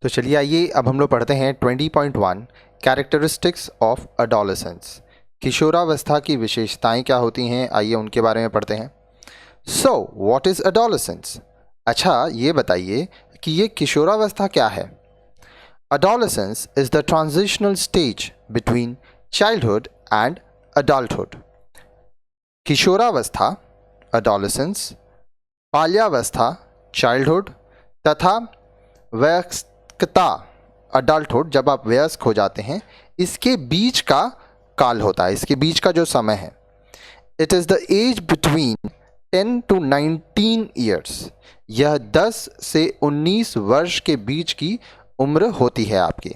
तो चलिए आइए अब हम लोग पढ़ते हैं 20.1 कैरेक्टरिस्टिक्स ऑफ अडोलेसेंस। किशोरावस्था की विशेषताएं क्या होती हैं, आइए उनके बारे में पढ़ते हैं। So what is adolescence? अच्छा ये बताइए कि ये किशोरावस्था क्या है। Adolescence is the transitional stage between childhood and adulthood. किशोरावस्था अडोलेसेंस, बाल्यावस्था चाइल्डहुड तथा वयस्कता अडल्टहुड, जब आप वयस्क हो जाते हैं, इसके बीच का काल होता है, इसके बीच का जो समय है। It is the age between 10 to 19 years. यह 10 से 19 वर्ष के बीच की उम्र होती है आपकी।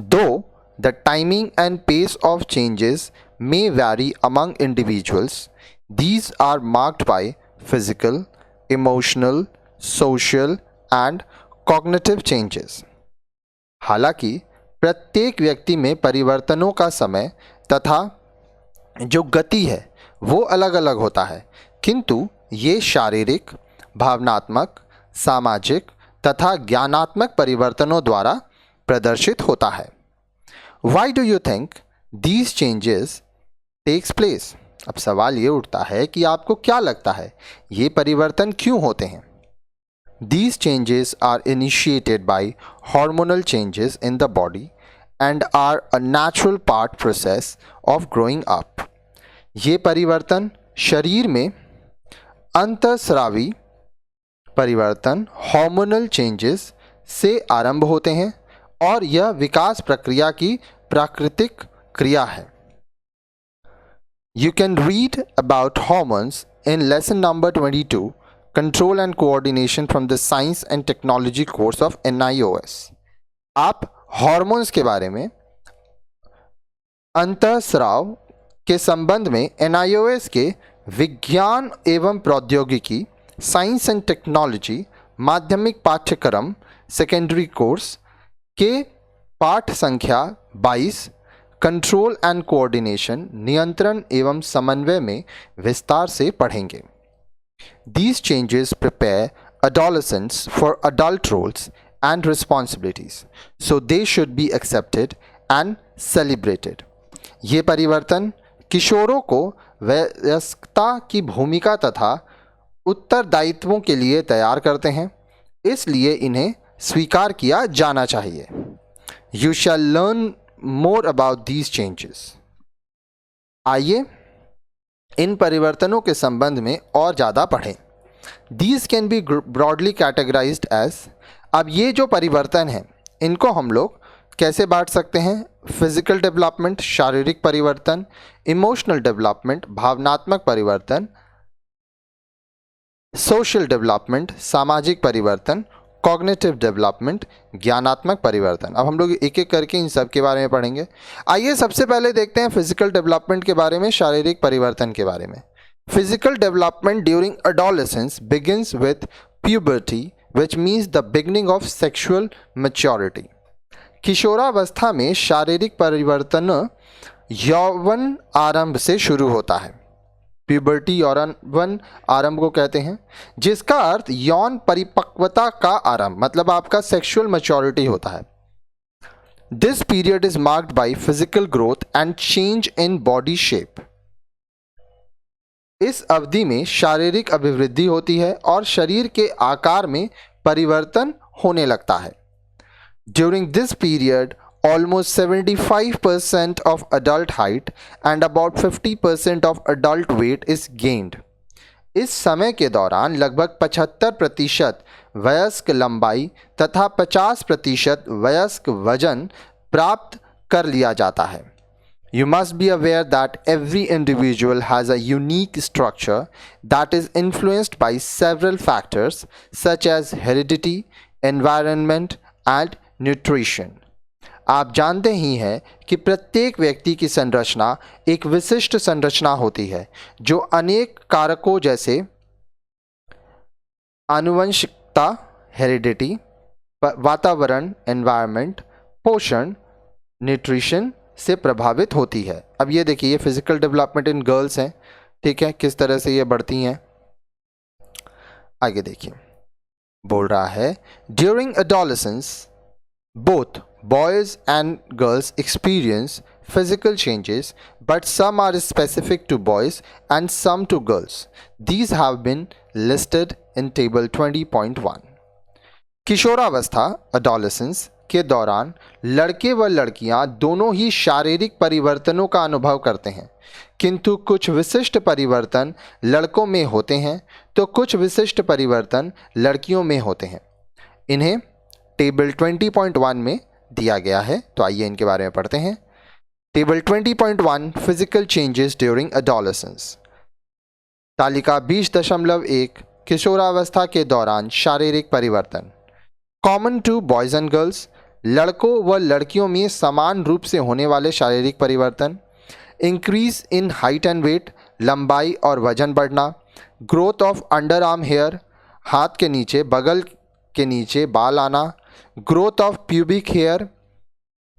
Though the timing and pace of changes may vary among individuals. These are marked by physical, emotional, social and cognitive changes. हालांकि प्रत्येक व्यक्ति में परिवर्तनों का समय तथा जो गति है वो अलग अलग होता है, किंतु ये शारीरिक, भावनात्मक, सामाजिक तथा ज्ञानात्मक परिवर्तनों द्वारा प्रदर्शित होता है। Why do you think these changes takes place? अब सवाल ये उठता है कि आपको क्या लगता है ये परिवर्तन क्यों होते हैं। These changes are initiated by hormonal changes in the body and are a natural part process of growing up. ये परिवर्तन शरीर में अंतःस्रावी परिवर्तन हार्मोनल चेंजेस से आरंभ होते हैं और यह विकास प्रक्रिया की प्राकृतिक क्रिया है। You can read about hormones in lesson number 22, Control and Coordination from the Science and Technology course of NIOS. आप हॉर्मोन्स के बारे में अंतःस्राव के संबंध में NIOS के विज्ञान एवं प्रौद्योगिकी साइंस एंड टेक्नोलॉजी माध्यमिक पाठ्यक्रम सेकेंडरी कोर्स के पाठ संख्या 22 कंट्रोल एंड कोऑर्डिनेशन नियंत्रण एवं समन्वय में विस्तार से पढ़ेंगे। These changes prepare adolescents for adult roles and responsibilities, so they should be accepted and celebrated. ये परिवर्तन किशोरों को वयस्कता की भूमिका तथा उत्तरदायित्वों के लिए तैयार करते हैं, इसलिए इन्हें स्वीकार किया जाना चाहिए। You shall learn more about these changes. आइए इन परिवर्तनों के संबंध में और ज़्यादा पढ़ें। These can be broadly categorized as, अब ये जो परिवर्तन हैं इनको हम लोग कैसे बांट सकते हैं? फिजिकल डेवलपमेंट शारीरिक परिवर्तन, इमोशनल डेवलपमेंट भावनात्मक परिवर्तन, सोशल डेवलपमेंट सामाजिक परिवर्तन, कॉग्निटिव डेवलपमेंट ज्ञानात्मक परिवर्तन। अब हम लोग एक एक करके इन सब के बारे में पढ़ेंगे। आइए सबसे पहले देखते हैं फिजिकल डेवलपमेंट के बारे में, शारीरिक परिवर्तन के बारे में। Physical development during adolescence begins with puberty which means the beginning of sexual maturity. किशोरावस्था में शारीरिक परिवर्तन यौवन आरंभ से शुरू होता है। प्यूबर्टी यौवन आरंभ को कहते हैं, जिसका अर्थ यौन परिपक्वता का आरंभ, मतलब आपका सेक्सुअल मैच्योरिटी होता है। This period is marked by physical growth and change in body shape. इस अवधि में शारीरिक अभिवृद्धि होती है और शरीर के आकार में परिवर्तन होने लगता है। During this period almost 75% of adult height and about 50% of adult weight is gained. इस समय के दौरान लगभग 75% वयस्क लंबाई तथा 50% वयस्क वजन प्राप्त कर लिया जाता है। You must be aware that every individual has a unique structure that is influenced by several factors such as heredity, environment and nutrition. आप जानते ही हैं कि प्रत्येक व्यक्ति की संरचना एक विशिष्ट संरचना होती है जो अनेक कारकों जैसे आनुवंशिकता हेरिडिटी, वातावरण एनवायरनमेंट, पोषण न्यूट्रिशन से प्रभावित होती है। अब ये देखिए, ये फिजिकल डेवलपमेंट इन गर्ल्स हैं, ठीक है, किस तरह से ये बढ़ती हैं। आगे देखिए, बोल रहा है during adolescence Both boys and girls experience physical changes, but some are specific to boys and some to girls. These have been listed in table 20.1. किशोरावस्था adolescence के दौरान लड़के व लड़कियां दोनों ही शारीरिक परिवर्तनों का अनुभव करते हैं, किंतु कुछ विशिष्ट परिवर्तन लड़कों में होते हैं तो कुछ विशिष्ट परिवर्तन लड़कियों में होते हैं। इन्हें टेबल 20.1 में दिया गया है, तो आइए इनके बारे में पढ़ते हैं। Table 20.1 physical changes during adolescence. तालिका 20.1 किशोरावस्था के दौरान शारीरिक परिवर्तन। Common to boys and girls, लड़कों व लड़कियों में समान रूप से होने वाले शारीरिक परिवर्तन। Increase in height and weight, लंबाई और वजन बढ़ना। Growth of underarm hair, हाथ के नीचे बगल के नीचे बाल आना। Growth of pubic hair.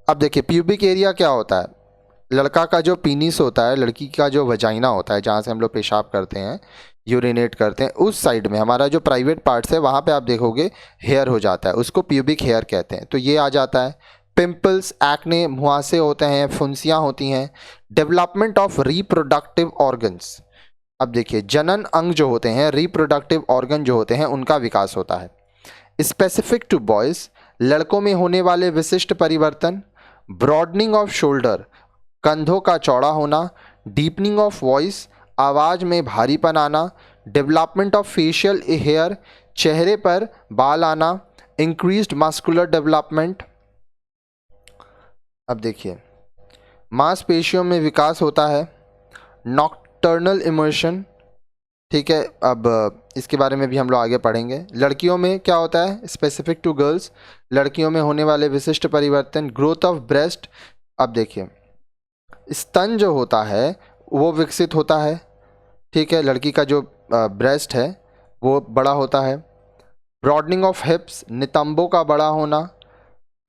अब देखिए प्यूबिक एरिया क्या होता है, लड़का का जो पीनिस होता है, लड़की का जो वजाइना होता है, जहाँ से हम लोग पेशाब करते हैं, यूरिनेट करते हैं, उस साइड में हमारा जो प्राइवेट पार्ट्स है वहाँ पे आप देखोगे हेयर हो जाता है, उसको प्यूबिक हेयर कहते हैं, तो ये आ जाता है। पिंपल्स, एक्ने, मुहासे होते हैं, फुंसियाँ होती हैं। Development of reproductive organs. अब देखिए जनन अंग जो होते हैं, रिप्रोडक्टिव ऑर्गन जो होते हैं, उनका विकास होता है। स्पेसिफिक टू बॉयज़, लड़कों में होने वाले विशिष्ट परिवर्तन। ब्रॉडनिंग ऑफ शोल्डर, कंधों का चौड़ा होना। डीपनिंग ऑफ वॉइस, आवाज़ में भारीपन आना। डेवलपमेंट ऑफ फेशियल हेयर, चेहरे पर बाल आना। Increased muscular development. अब देखिए मांसपेशियों में विकास होता है। नॉक्टर्नल इमर्शन, ठीक है, अब इसके बारे में भी हम लोग आगे पढ़ेंगे। लड़कियों में क्या होता है, स्पेसिफिक टू गर्ल्स, लड़कियों में होने वाले विशिष्ट परिवर्तन। ग्रोथ ऑफ ब्रेस्ट, अब देखिए स्तन जो होता है वो विकसित होता है, ठीक है, लड़की का जो ब्रेस्ट है वो बड़ा होता है। ब्रॉडनिंग ऑफ हिप्स, नितंबों का बड़ा होना।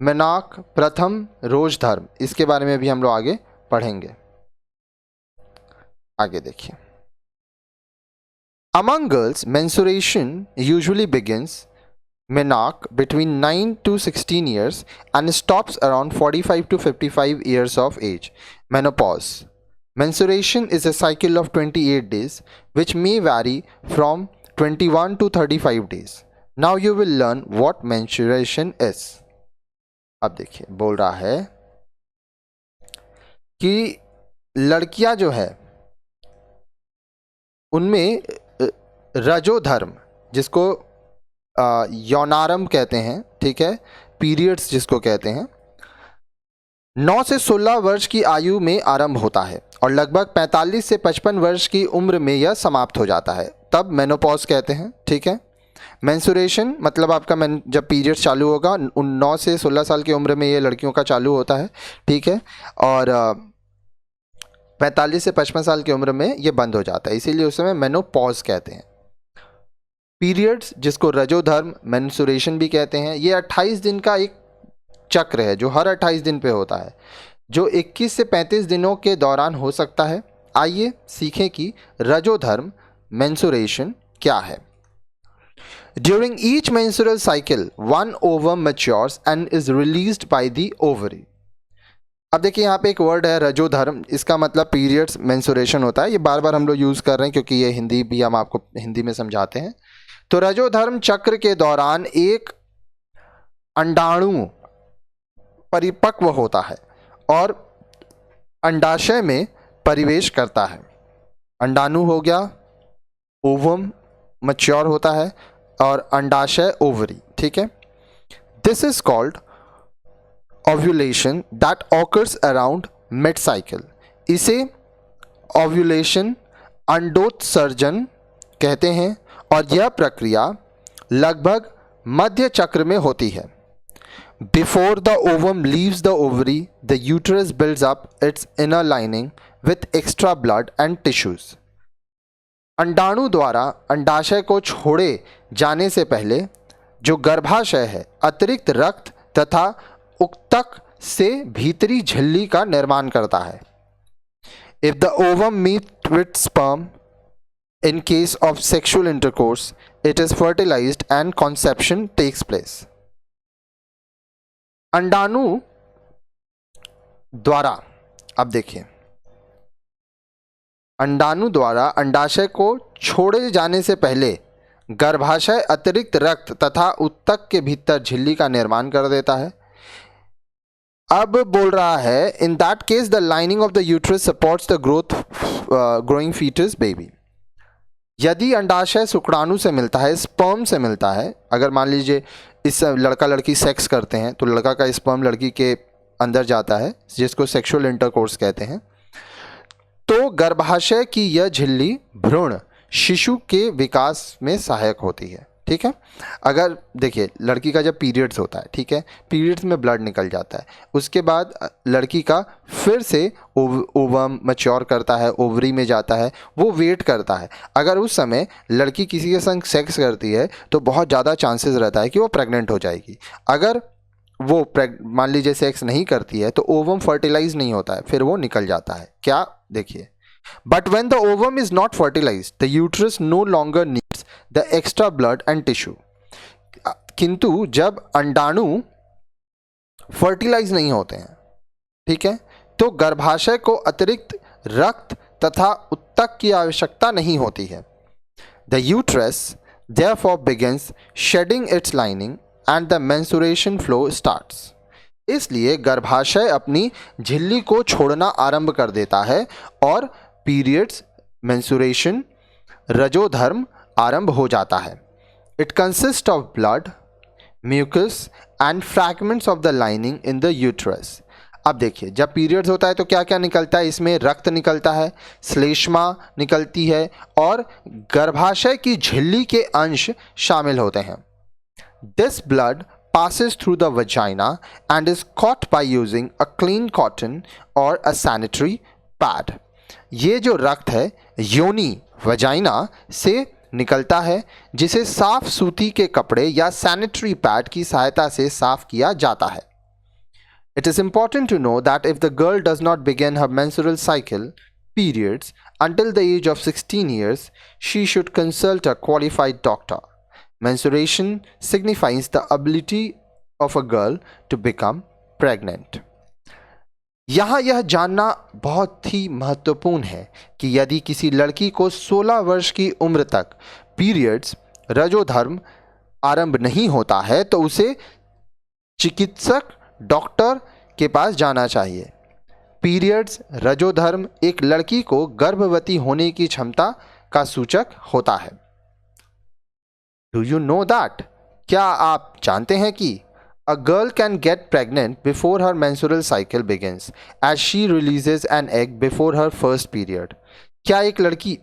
मेनाक, प्रथम रोज धर्म, इसके बारे में भी हम लोग आगे पढ़ेंगे। आगे देखिए, among girls menstruation usually begins menarche between 9 to 16 years and stops around 45 to 55 years of age. Menopause. Menstruation is a cycle of 28 days which may vary from 21 to 35 days. Now you will learn what menstruation is. अब देखिए बोल रहा है कि लड़कियां जो है उनमें रजोधर्म, जिसको यौनारंभ कहते हैं, ठीक है, पीरियड्स जिसको कहते हैं, 9 से 16 वर्ष की आयु में आरंभ होता है और लगभग 45 से 55 वर्ष की उम्र में यह समाप्त हो जाता है, तब मेनोपॉज कहते हैं, ठीक है। मेंसुरेशन मतलब आपका जब पीरियड्स चालू होगा 9 से 16 साल की उम्र में ये लड़कियों का चालू होता है, ठीक है, और 45 से 55 साल की उम्र में ये बंद हो जाता है, इसीलिए उस समय मेनोपॉज कहते हैं। पीरियड्स जिसको रजोधर्म मेंसुरेशन भी कहते हैं, ये 28 दिन का एक चक्र है जो हर 28 दिन पे होता है, जो 21 से 35 दिनों के दौरान हो सकता है। आइए सीखें कि रजोधर्म मेंसुरेशन क्या है। During each menstrual cycle one ovum matures and is released by the ovary. अब देखिए यहाँ पे एक वर्ड है रजोधर्म, इसका मतलब पीरियड्स मेंसुरेशन होता है। ये बार बार हम लोग यूज़ कर रहे हैं क्योंकि ये हिंदी भी हम आपको हिंदी में समझाते हैं। तो रजोधर्म चक्र के दौरान एक अंडाणु परिपक्व होता है और अंडाशय में परिवेश करता है। अंडाणु हो गया, ओवम मैच्योर होता है और अंडाशय ओवरी, ठीक है। This is called ovulation that occurs around mid cycle. इसे ओव्यूलेशन अंडोत्सर्जन कहते हैं और यह प्रक्रिया लगभग मध्य चक्र में होती है। Before the ovum leaves the ovary the uterus builds up it's inner lining with extra blood and tissues. अंडाणु द्वारा अंडाशय को छोड़े जाने से पहले जो गर्भाशय है अतिरिक्त रक्त तथा उक्तक से भीतरी झिल्ली का निर्माण करता है। If the ovum meet with sperm in case of sexual intercourse, it is fertilized and conception takes place. अंडाणु द्वारा, अब देखिए, अंडाणु द्वारा अंडाशय को छोड़े जाने से पहले गर्भाशय अतिरिक्त रक्त तथा उत्तक के भीतर झिल्ली का निर्माण कर देता है। अब बोल रहा है in that case the lining of the uterus supports the growing foetus baby. यदि अंडाशय शुक्राणु से मिलता है, स्पर्म से मिलता है, अगर मान लीजिए इस लड़का लड़की सेक्स करते हैं तो लड़का का स्पर्म लड़की के अंदर जाता है जिसको सेक्सुअल इंटरकोर्स कहते हैं, तो गर्भाशय की यह झिल्ली भ्रूण शिशु के विकास में सहायक होती है। ठीक है, अगर देखिए लड़की का जब पीरियड्स होता है, ठीक है, पीरियड्स में ब्लड निकल जाता है, उसके बाद लड़की का फिर से ओवम मैच्योर करता है, ओवरी में जाता है, वो वेट करता है। अगर उस समय लड़की किसी के संग सेक्स करती है तो बहुत ज़्यादा चांसेस रहता है कि वो प्रेग्नेंट हो जाएगी। अगर वो मान लीजिए सेक्स नहीं करती है तो ओवम फर्टिलाइज नहीं होता है, फिर वो निकल जाता है। क्या देखिए, but when the ovum is not fertilized the uterus no longer needs the extra blood and tissue। किंतु जब अंडाणु फर्टिलाइज नहीं होते हैं, ठीक है, तो गर्भाशय को अतिरिक्त रक्त तथा उत्तक की आवश्यकता नहीं होती है। The uterus therefore begins shedding its lining and the menstruation flow starts। इसलिए गर्भाशय अपनी झिल्ली को छोड़ना आरंभ कर देता है और पीरियड्स, मेंसुरेशन, रजोधर्म आरंभ हो जाता है। It consist of blood, mucus and fragments of the lining in the uterus. अब देखिए, जब पीरियड्स होता है तो क्या क्या निकलता है, इसमें रक्त निकलता है, श्लेष्मा निकलती है और गर्भाशय की झिल्ली के अंश शामिल होते हैं। This blood passes through the vagina and is caught by using a clean cotton or a sanitary pad। ये जो रक्त है योनि वजाइना से निकलता है जिसे साफ सूती के कपड़े या सैनिटरी पैड की सहायता से साफ किया जाता है। It is important to know that if the girl does not begin her menstrual cycle periods until the age of 16 years, she should consult a qualified doctor। Menstruation signifies the ability of a girl to become pregnant। यहाँ यह जानना बहुत ही महत्वपूर्ण है कि यदि किसी लड़की को 16 वर्ष की उम्र तक पीरियड्स, रजोधर्म आरंभ नहीं होता है तो उसे चिकित्सक डॉक्टर के पास जाना चाहिए। पीरियड्स, रजोधर्म एक लड़की को गर्भवती होने की क्षमता का सूचक होता है। Do you know that? क्या आप जानते हैं कि a girl can get pregnant before her menstrual cycle begins as she releases an egg before her first period। क्या एक लड़की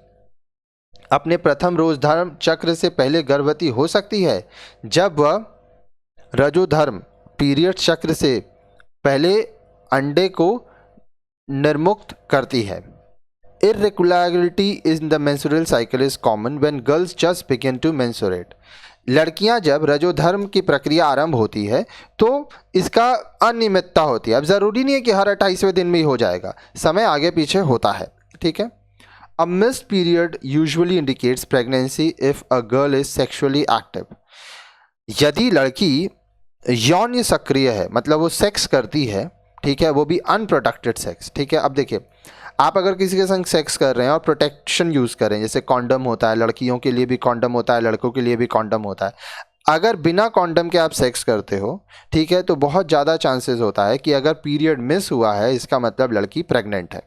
अपने प्रथम रोजधर्म चक्र से पहले गर्भवती हो सकती है जब वह रजोधर्म पीरियड चक्र से पहले अंडे को निर्मुक्त करती है। Irregularity in the menstrual cycle is common when girls just begin to menstruate। लड़कियां जब रजोधर्म की प्रक्रिया आरंभ होती है तो इसका अनियमितता होती है। अब ज़रूरी नहीं है कि हर 28वें दिन में ही हो जाएगा, समय आगे पीछे होता है। ठीक है, a missed period usually indicates pregnancy if a girl is sexually active. यदि लड़की यौन सक्रिय है, मतलब वो सेक्स करती है, ठीक है, वो भी अनप्रोटेक्टेड सेक्स। ठीक है, अब देखिए, आप अगर किसी के संग सेक्स कर रहे हैं और प्रोटेक्शन यूज़ कर रहे हैं, जैसे कॉन्डम होता है, लड़कियों के लिए भी कॉन्डम होता है, लड़कों के लिए भी कॉन्डम होता है, अगर बिना कॉन्डम के आप सेक्स करते हो, ठीक है, तो बहुत ज़्यादा चांसेस होता है कि अगर पीरियड मिस हुआ है इसका मतलब लड़की प्रेग्नेंट है।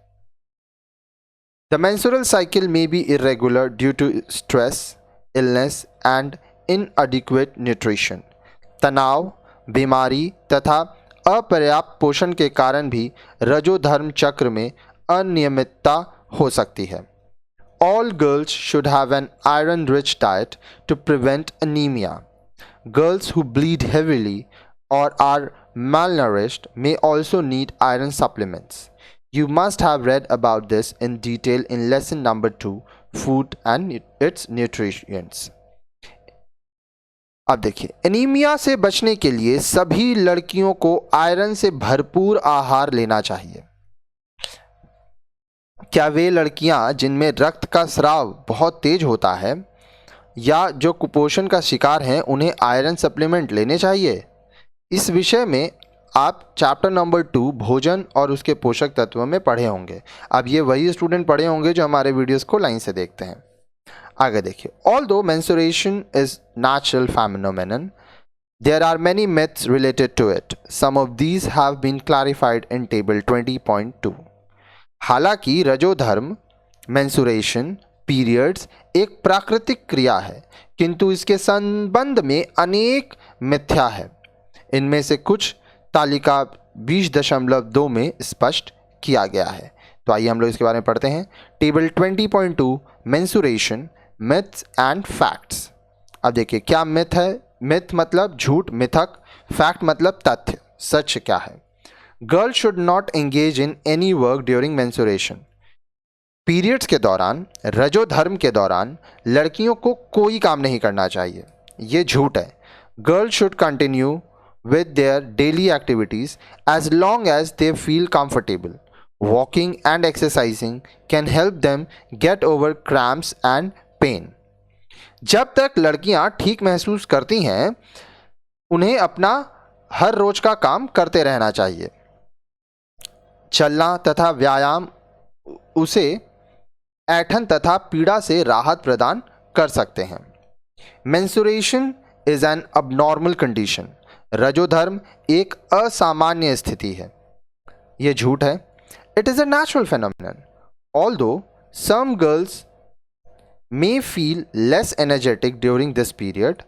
The menstrual cycle may be irregular due to stress, illness and inadequate nutrition. तनाव, बीमारी तथा अपर्याप्त पोषण के कारण भी रजोधर्म चक्र में अनियमितता हो सकती है। All girls should have an iron-rich diet to prevent anemia। Girls who bleed heavily or are malnourished may also need iron supplements। You must have read about this in detail in lesson number 2, Food and its Nutrients। अब देखिए, anaemia से बचने के लिए सभी लड़कियों को iron से भरपूर आहार लेना चाहिए। क्या वे लड़कियां जिनमें रक्त का स्राव बहुत तेज होता है या जो कुपोषण का शिकार हैं उन्हें आयरन सप्लीमेंट लेने चाहिए? इस विषय में आप चैप्टर नंबर 2 भोजन और उसके पोषक तत्वों में पढ़े होंगे। अब ये वही स्टूडेंट पढ़े होंगे जो हमारे वीडियोस को लाइन से देखते हैं। आगे देखिए, although menstruation is natural phenomenon, there are many myths related to it. Some of these have been clarified in table 20.2. हालांकि रजोधर्म मेंसुरेशन पीरियड्स एक प्राकृतिक क्रिया है, किंतु इसके संबंध में अनेक मिथ्या है। इनमें से कुछ तालिका 20.2 में स्पष्ट किया गया है। तो आइए हम लोग इसके बारे में पढ़ते हैं। Table 20.2 mensuration myths and facts. अब देखिए क्या मिथ है। मिथ मतलब झूठ, मिथक। फैक्ट मतलब तथ्य, सच क्या है। Girl should not engage in any work during mensuration. Periods के दौरान, रजोधर्म के दौरान लड़कियों को कोई काम नहीं करना चाहिए, ये झूठ है। Girl should continue with their daily activities as long as they feel comfortable. Walking and exercising can help them get over cramps and pain. जब तक लड़कियां ठीक महसूस करती हैं, उन्हें अपना हर रोज का काम करते रहना चाहिए। चलना तथा व्यायाम उसे ऐंठन तथा पीड़ा से राहत प्रदान कर सकते हैं। Menstruation is an abnormal condition. रजोधर्म एक असामान्य स्थिति है, यह झूठ है। It is a natural phenomenon, although some girls may feel less energetic during this period.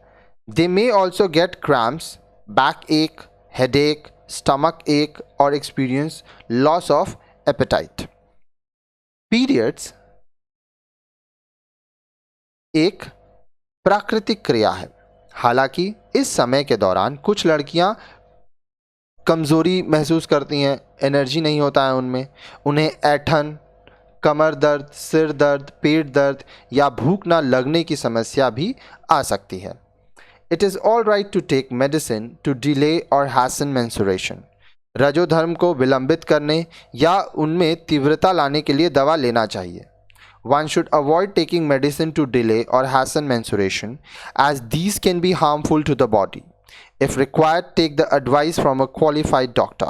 They may also get cramps, backache, headache, stomach ache, or experience loss of appetite. Periods एक प्राकृतिक क्रिया है। हालांकि इस समय के दौरान कुछ लड़कियां कमज़ोरी महसूस करती हैं, एनर्जी नहीं होता है उनमें, उन्हें ऐंठन, कमर दर्द, सिर दर्द, पेट दर्द या भूख ना लगने की समस्या भी आ सकती है। It is all right to take medicine to delay or hasten menstruation. रजोधर्म को विलंबित करने या उनमें तीव्रता लाने के लिए दवा लेना चाहिए। One should avoid taking medicine to delay or hasten menstruation, as these can be harmful to the body. If required, take the advice from a qualified doctor.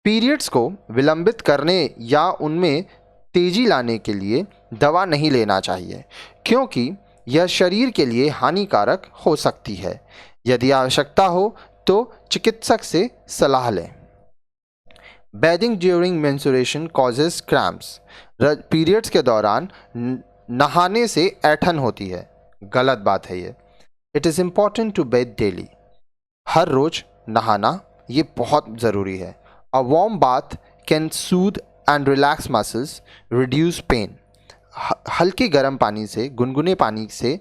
Periods को विलंबित करने या उनमें तेजी लाने के लिए दवा नहीं लेना चाहिए, क्योंकि यह शरीर के लिए हानिकारक हो सकती है। यदि आवश्यकता हो तो चिकित्सक से सलाह लें। Bathing during menstruation causes cramps. Periods के दौरान नहाने से ऐंठन होती है, गलत बात है ये। It is important to bathe daily. हर रोज नहाना ये बहुत ज़रूरी है। A warm bath can soothe and relax muscles, reduce pain. हल्के गर्म पानी से, गुनगुने पानी से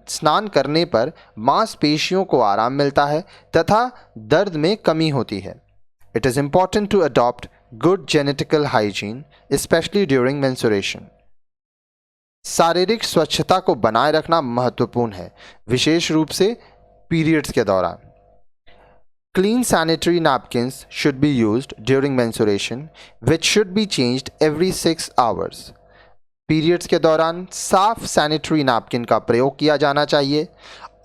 स्नान करने पर मांसपेशियों को आराम मिलता है तथा दर्द में कमी होती है। It is important to adopt good genital hygiene, especially during menstruation. शारीरिक स्वच्छता को बनाए रखना महत्वपूर्ण है, विशेष रूप से पीरियड्स के दौरान। Clean sanitary napkins should be used during menstruation, which should be changed every 6 hours. Periods के दौरान साफ सैनिटरी नैपकिन का प्रयोग किया जाना चाहिए,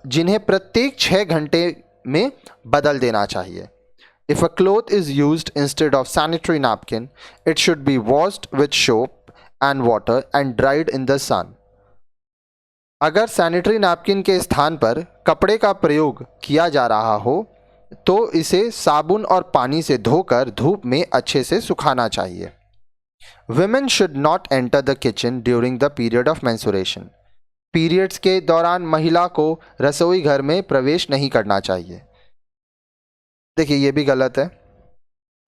जिन्हें प्रत्येक 6 घंटे में बदल देना चाहिए। If a cloth is used instead of sanitary napkin, it should be washed with soap and water and dried in the sun. अगर सैनिटरी नैपकिन के स्थान पर कपड़े का प्रयोग किया जा रहा हो तो इसे साबुन और पानी से धोकर धूप में अच्छे से सुखाना चाहिए। Women should not enter the kitchen during the period of menstruation. Periods के दौरान महिला को रसोई घर में प्रवेश नहीं करना चाहिए। देखिए ये भी गलत है।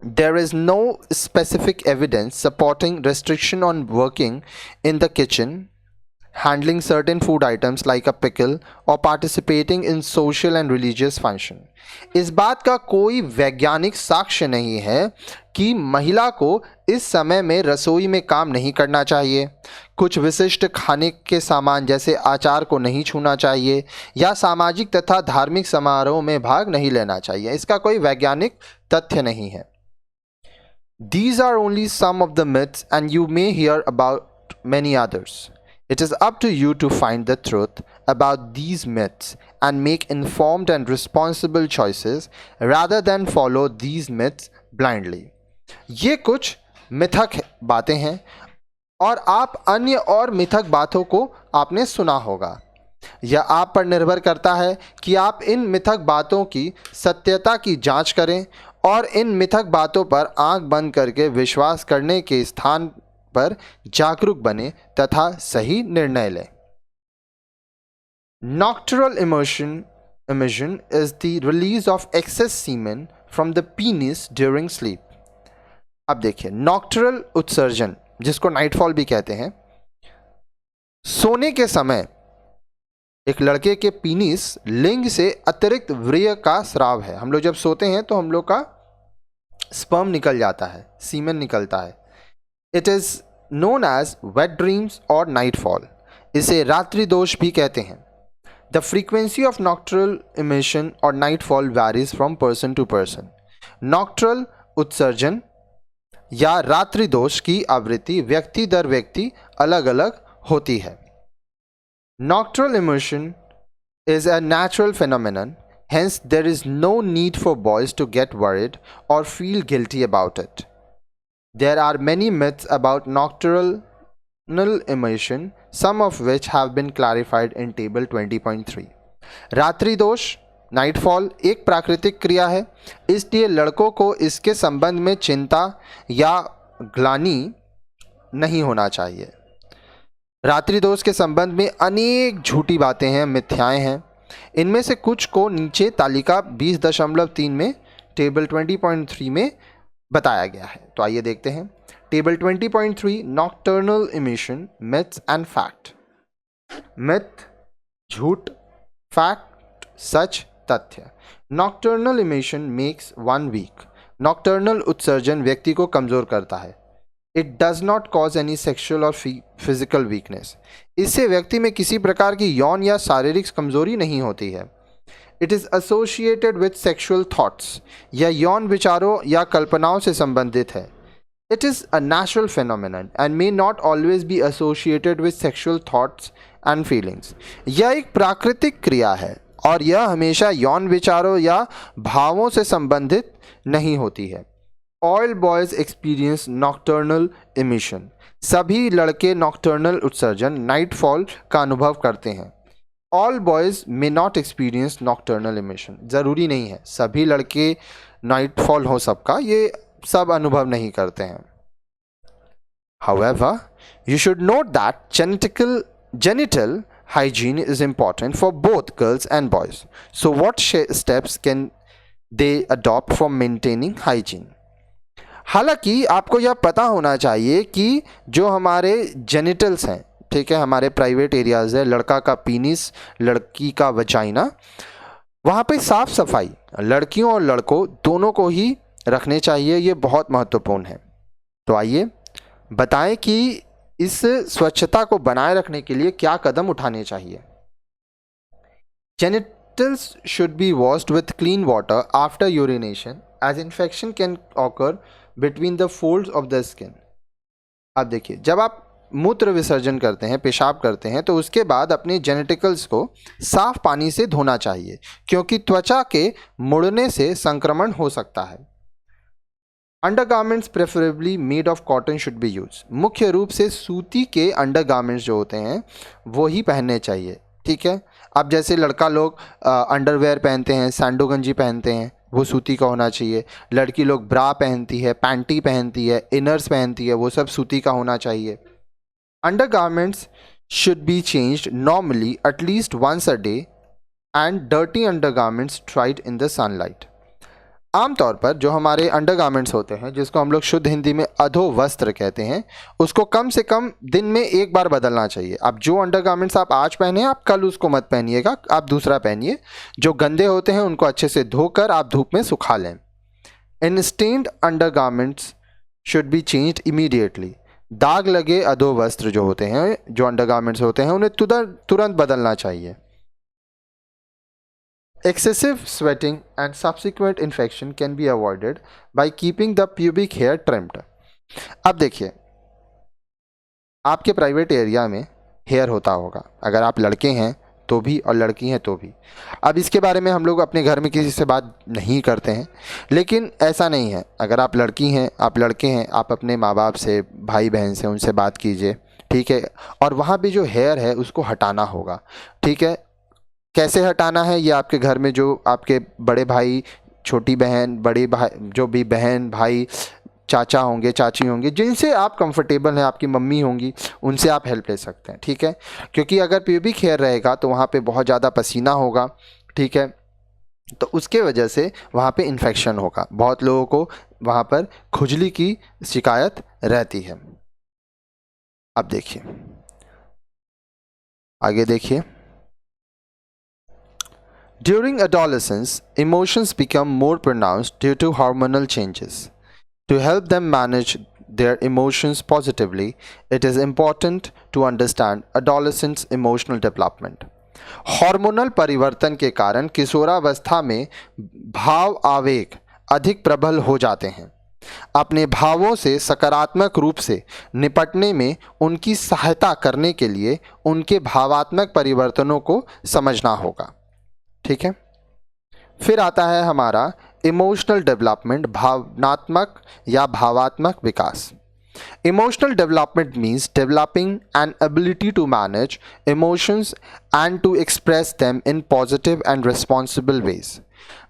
There is no specific evidence supporting restriction on working in the kitchen, handling certain food items like a pickle or participating in social and religious function. इस बात का कोई वैज्ञानिक साक्ष्य नहीं है कि महिला को इस समय में रसोई में काम नहीं करना चाहिए, कुछ विशिष्ट खाने के सामान जैसे अचार को नहीं छूना चाहिए या सामाजिक तथा धार्मिक समारोह में भाग नहीं लेना चाहिए। इसका कोई वैज्ञानिक तथ्य नहीं है। These are only some of the myths and you may hear about many others. It is up to you to find the truth about these myths and make informed and responsible choices rather than follow these myths blindly. ये कुछ मिथक बातें हैं और आप अन्य और मिथक बातों को आपने सुना होगा। यह आप पर निर्भर करता है कि आप इन मिथक बातों की सत्यता की जांच करें और इन मिथक बातों पर आंख बंद करके विश्वास करने के स्थान पर जागरूक बने तथा सही निर्णय लें। Nocturnal emission is the release of excess semen from the penis during sleep. अब देखिए, नॉक्टरल उत्सर्जन जिसको नाइटफॉल भी कहते हैं, सोने के समय एक लड़के के पीनिस लिंग से अतिरिक्त व्रिय का स्राव है। हम लोग जब सोते हैं तो हम लोग का स्पर्म निकल जाता है, सीमेन निकलता है। It is known as wet dreams और नाइटफॉल। इसे रात्रि दोष भी कहते हैं। The frequency of nocturnal emission और nightfall varies from person to person. Nocturnal उत्सर्जन या रात्रि दोष की आवृत्ति व्यक्ति दर व्यक्ति अलग अलग होती है। Nocturnal emission is a natural phenomenon, hence there is no need for boys to get worried or feel guilty about it. There are many myths about nocturnal emission, some of which have been clarified in table 20.3. रात्रि दोष nightfall एक प्राकृतिक क्रिया है, इसलिए लड़कों को इसके संबंध में चिंता या ग्लानि नहीं होना चाहिए। रात्रि दोष के संबंध में अनेक झूठी बातें हैं, मिथ्याएं हैं। इनमें से कुछ को नीचे तालिका 20.3 में टेबल 20.3 में बताया गया है। तो आइए देखते हैं table 20.3 nocturnal emission myths and fact. Myth झूठ, फैक्ट सच तथ्य। Nocturnal emission makes one weak. Nocturnal उत्सर्जन व्यक्ति को कमजोर करता है। It does not cause any sexual or physical weakness. इससे व्यक्ति में किसी प्रकार की यौन या शारीरिक कमजोरी नहीं होती है। It is associated with sexual thoughts. यह यौन विचारों या कल्पनाओं से संबंधित है। It is a natural phenomenon and may not always be associated with sexual thoughts and feelings. यह एक प्राकृतिक क्रिया है और यह हमेशा यौन विचारों या भावों से संबंधित नहीं होती है। All boys experience nocturnal emission. सभी लड़के नॉक्टर्नल उत्सर्जन नाइटफॉल का अनुभव करते हैं। All boys may not experience nocturnal emission. ज़रूरी नहीं है सभी लड़के नाइटफॉल हो सबका, ये सब अनुभव नहीं करते हैं। However, you should note that genital hygiene is important for both girls and boys. So what steps can they adopt for maintaining hygiene? हालांकि आपको यह पता होना चाहिए कि जो हमारे जेनिटल्स हैं, ठीक है, हमारे प्राइवेट एरियाज है, लड़का का पीनिस, लड़की का वजाइना, वहाँ पे साफ सफाई लड़कियों और लड़कों दोनों को ही रखने चाहिए। ये बहुत महत्वपूर्ण है। तो आइए बताएं कि इस स्वच्छता को बनाए रखने के लिए क्या कदम उठाने चाहिए। Genitals should be washed with clean water after urination as infection can occur between the folds of the skin. अब देखिए, जब आप मूत्र विसर्जन करते हैं, पेशाब करते हैं, तो उसके बाद अपने जेनेटिकल्स को साफ पानी से धोना चाहिए, क्योंकि त्वचा के मुड़ने से संक्रमण हो सकता है। Undergarments preferably made of cotton should be use. मुख्य रूप से सूती के अंडरगारमेंट्स जो होते हैं वो ही पहनने चाहिए, ठीक है। अब जैसे लड़का लोग अंडरवेयर पहनते हैं, सैंडो गंजी पहनते हैं, वो सूती का होना चाहिए। लड़की लोग ब्रा पहनती है, पैंटी पहनती है, इनर्स पहनती है, वो सब सूती का होना चाहिए। Undergarments should be changed normally at least once a day and dirty undergarments dried in the sunlight. आमतौर पर जो हमारे अंडरगारमेंट्स होते हैं, जिसको हम लोग शुद्ध हिंदी में अधो वस्त्र कहते हैं, उसको कम से कम दिन में एक बार बदलना चाहिए। अब जो अंडरगारमेंट्स आप आज पहने, आप कल उसको मत पहनिएगा, आप दूसरा पहनिए। जो गंदे होते हैं उनको अच्छे से धोकर आप धूप में सुखा लें। In stained undergarments should be changed immediately. दाग लगे अधो वस्त्र जो होते हैं, जो अंडरगारमेंट्स होते हैं, उन्हें तुरंत बदलना चाहिए। Excessive sweating and subsequent infection can be avoided by keeping the pubic hair trimmed. अब देखिए, आपके प्राइवेट एरिया में हेयर होता होगा, अगर आप लड़के हैं तो भी और लड़की हैं तो भी। अब इसके बारे में हम लोग अपने घर में किसी से बात नहीं करते हैं, लेकिन ऐसा नहीं है, अगर आप लड़की हैं, आप लड़के हैं, आप अपने माँ बाप से, भाई बहन से, उनसे बात कीजिए, ठीक है। और वहाँ पे जो हेयर है उसको हटाना होगा, ठीक है। कैसे हटाना है, ये आपके घर में जो आपके बड़े भाई, छोटी बहन, बड़े भाई, जो भी बहन भाई, चाचा होंगे, चाची होंगे, जिनसे आप कंफर्टेबल हैं, आपकी मम्मी होंगी, उनसे आप हेल्प ले सकते हैं, ठीक है। क्योंकि अगर प्यूबिक हेयर रहेगा तो वहाँ पे बहुत ज़्यादा पसीना होगा, ठीक है, तो उसके वजह से वहाँ पे इन्फेक्शन होगा। बहुत लोगों को वहाँ पर खुजली की शिकायत रहती है। अब देखिए, आगे देखिए। During adolescence, emotions become more pronounced due to hormonal changes. To help them manage their emotions positively, it is important to understand adolescents' emotional development. Hormonal परिवर्तन के कारण किशोरावस्था में भाव आवेग अधिक प्रबल हो जाते हैं। अपने भावों से सकारात्मक रूप से निपटने में उनकी सहायता करने के लिए उनके भावात्मक परिवर्तनों को समझना होगा, ठीक है। फिर आता है हमारा इमोशनल डेवलपमेंट, भावनात्मक या भावात्मक विकास। Emotional development means developing an ability to manage emotions and to express them in positive and responsible ways.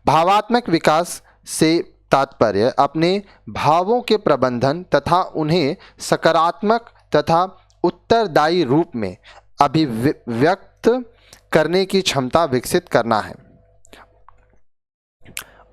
भावात्मक विकास से तात्पर्य अपने भावों के प्रबंधन तथा उन्हें सकारात्मक तथा उत्तरदायी रूप में अभिव्यक्त करने की क्षमता विकसित करना है।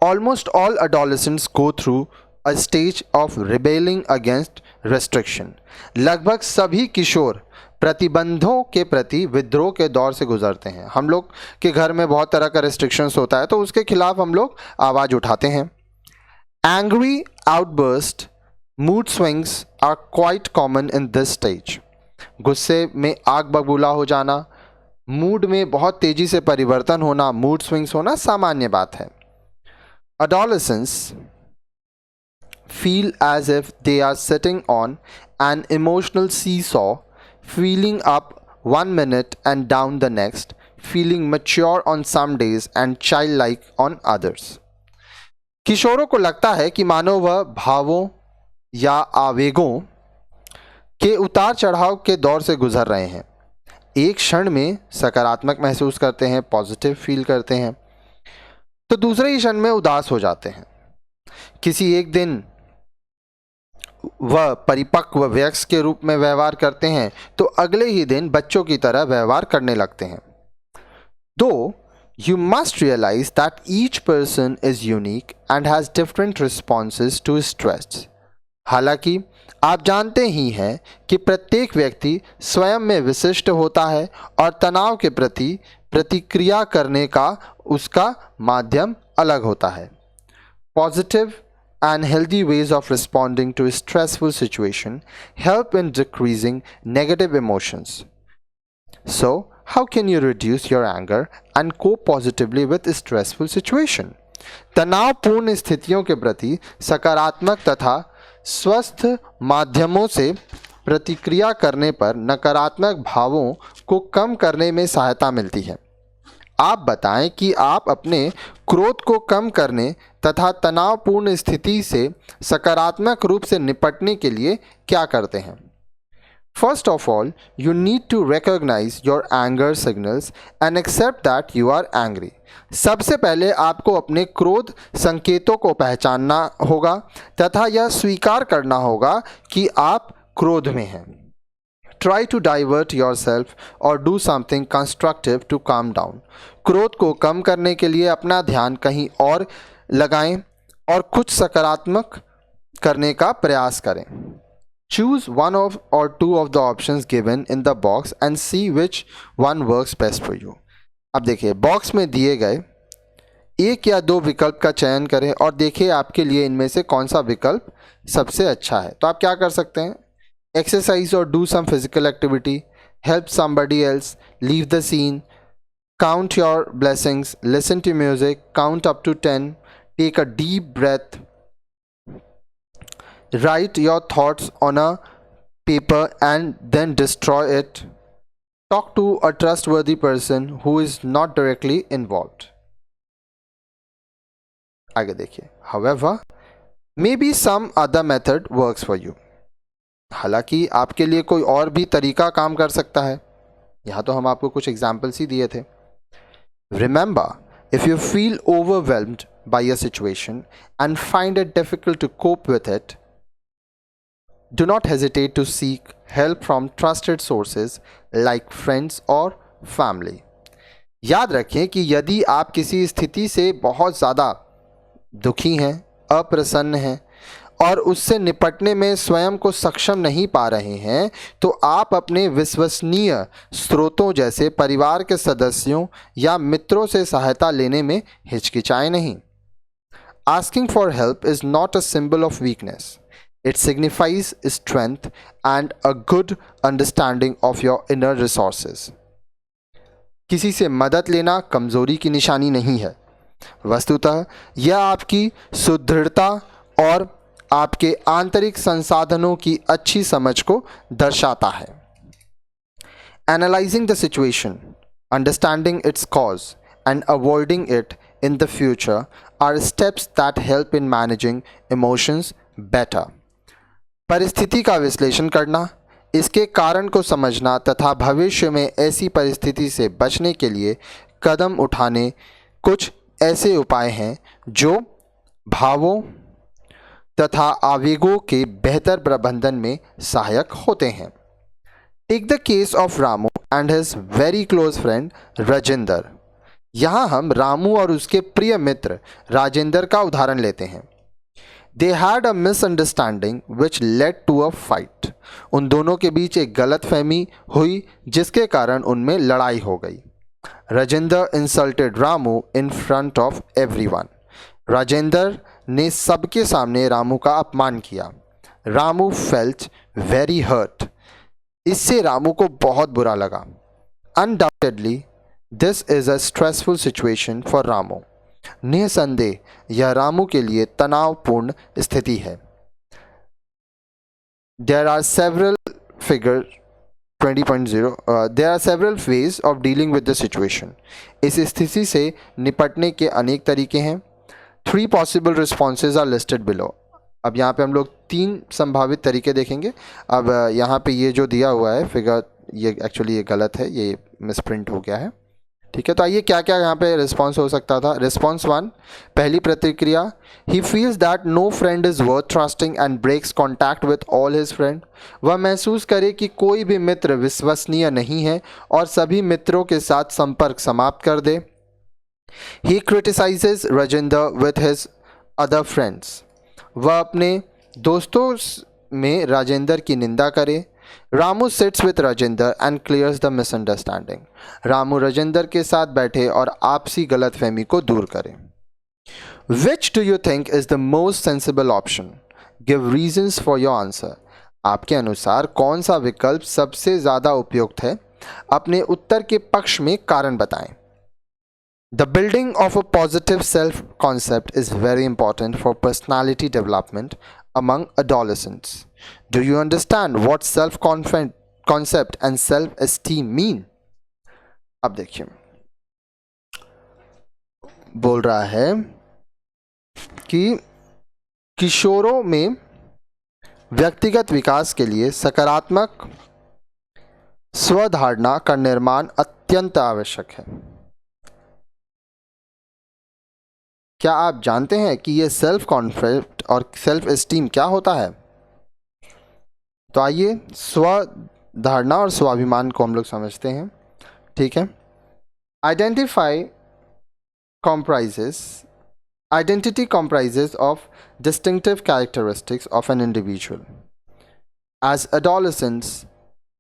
Almost all adolescents go through a stage of rebelling against restriction. लगभग सभी किशोर प्रतिबंधों के प्रति विद्रोह के दौर से गुजरते हैं। हम लोग के घर में बहुत तरह का रिस्ट्रिक्शंस होता है, तो उसके खिलाफ हम लोग आवाज़ उठाते हैं। Angry outburst, mood swings are quite common in this stage. गुस्से में आग बबूला हो जाना, मूड में बहुत तेज़ी से परिवर्तन होना, मूड स्विंग्स होना सामान्य बात है। Adolescents feel as if they are sitting on an emotional seesaw, feeling up one minute and down the next, feeling mature on some days and childlike on others. किशोरों को लगता है कि मानो वह भावों या आवेगों के उतार चढ़ाव के दौर से गुजर रहे हैं। एक क्षण में सकारात्मक महसूस करते हैं, पॉजिटिव फील करते हैं, तो दूसरे ही क्षण में उदास हो जाते हैं। किसी एक दिन वह परिपक्व वयस्क के रूप में व्यवहार करते हैं, तो अगले ही दिन बच्चों की तरह व्यवहार करने लगते हैं। दो you must realize that each person is unique and has different responses to stress. हालांकि आप जानते ही हैं कि प्रत्येक व्यक्ति स्वयं में विशिष्ट होता है और तनाव के प्रति प्रतिक्रिया करने का उसका माध्यम अलग होता है। Positive and healthy ways of responding to a stressful situation help in decreasing negative emotions. So, how can you reduce your anger and cope positively with a stressful situation? तनावपूर्ण स्थितियों के प्रति सकारात्मक तथा स्वस्थ माध्यमों से प्रतिक्रिया करने पर नकारात्मक भावों को कम करने में सहायता मिलती है। आप बताएं कि आप अपने क्रोध को कम करने तथा तनावपूर्ण स्थिति से सकारात्मक रूप से निपटने के लिए क्या करते हैं। First of all, you need to recognize your anger signals and accept that you are angry. सबसे पहले आपको अपने क्रोध संकेतों को पहचानना होगा तथा यह स्वीकार करना होगा कि आप क्रोध में हैं। Try to divert yourself or do something constructive to calm down. क्रोध को कम करने के लिए अपना ध्यान कहीं और लगाएं और कुछ सकारात्मक करने का प्रयास करें। Choose one of or two of the options given in the box and see which one works best for you. अब देखिए, बॉक्स में दिए गए एक या दो विकल्प का चयन करें और देखिए आपके लिए इनमें से कौन सा विकल्प सबसे अच्छा है। तो आप क्या कर सकते हैं, exercise or do some physical activity, help somebody else, leave the scene, count your blessings, listen to music, count up to 10, take a deep breath, write your thoughts on a paper and then destroy it, Talk to a trustworthy person who is not directly involved. आगे देखिए, however, maybe some other method works for you. हालांकि आपके लिए कोई और भी तरीका काम कर सकता है. यहाँ तो हम आपको कुछ एग्जाम्पल्स ही दिए थे. Remember, if you feel overwhelmed by a situation and find it difficult to cope with it, do not hesitate to seek help from trusted sources like friends or family. याद रखें कि यदि आप किसी स्थिति से बहुत ज़्यादा दुखी हैं, अप्रसन्न हैं और उससे निपटने में स्वयं को सक्षम नहीं पा रहे हैं, तो आप अपने विश्वसनीय स्रोतों जैसे परिवार के सदस्यों या मित्रों से सहायता लेने में हिचकिचाएं नहीं. Asking for help is not a symbol of weakness. It signifies strength and a good understanding of your inner resources. किसी से मदद लेना कमजोरी की निशानी नहीं है. वस्तुतः यह आपकी सुदृढ़ता और आपके आंतरिक संसाधनों की अच्छी समझ को दर्शाता है. Analyzing the situation, understanding its cause, and avoiding it in the future are steps that help in managing emotions better. परिस्थिति का विश्लेषण करना, इसके कारण को समझना तथा भविष्य में ऐसी परिस्थिति से बचने के लिए कदम उठाने कुछ ऐसे उपाय हैं जो भावों तथा आवेगों के बेहतर प्रबंधन में सहायक होते हैं. Take the case of Ramu and his very close friend Rajendra. यहाँ हम रामू और उसके प्रिय मित्र राजेंद्र का उदाहरण लेते हैं. They had a misunderstanding which led to a fight. उन दोनों के बीच एक गलतफहमी हुई जिसके कारण उनमें लड़ाई हो गई. Rajendra insulted Ramu in front of everyone. Rajendra ने सबके सामने रामू का अपमान किया. Ramu felt very hurt. इससे रामू को बहुत बुरा लगा. Undoubtedly this is a stressful situation for Ramu. निसंदेह यह रामू के लिए तनावपूर्ण स्थिति है. There are several figure 20.0 there are several ways of dealing with the situation. इस स्थिति से निपटने के अनेक तरीके हैं. 3 possible responses are listed below. अब यहाँ पे हम लोग 3 संभावित तरीके देखेंगे. अब यहाँ पे ये जो दिया हुआ है फिगर, ये एक्चुअली ये गलत है, ये मिसप्रिंट हो गया है. ठीक है, तो आइए क्या क्या यहाँ पे रिस्पॉन्स हो सकता था. रिस्पॉन्स 1, पहली प्रतिक्रिया, he feels that no friend is worth trusting and breaks contact with all his friend. वह महसूस करे कि कोई भी मित्र विश्वसनीय नहीं है और सभी मित्रों के साथ संपर्क समाप्त कर दे. He criticises Rajendra with his other friends. वह अपने दोस्तों में राजेंद्र की निंदा करे. Ramu sits with Rajendra and clears the misunderstanding. Ramu Rajendra के साथ बैठे और आपसी गलतफहमी को दूर करें. Which do you think is the most sensible option? Give reasons for your answer. आपके अनुसार कौन सा विकल्प सबसे ज़्यादा उपयुक्त है? अपने उत्तर के पक्ष में कारण बताएं. The building of a positive self-concept is very important for personality development among adolescents. Do you understand what self-concept and self-esteem mean? अब देखिए, बोल रहा है कि किशोरों में व्यक्तिगत विकास के लिए सकारात्मक स्वधारणा का निर्माण अत्यंत आवश्यक है. क्या आप जानते हैं कि ये सेल्फ कॉन्फिडेंट और सेल्फ एस्टीम क्या होता है? तो आइए स्वधारणा और स्वाभिमान को हम लोग समझते हैं. ठीक है, identity comprises of distinctive characteristics of an individual. As adolescents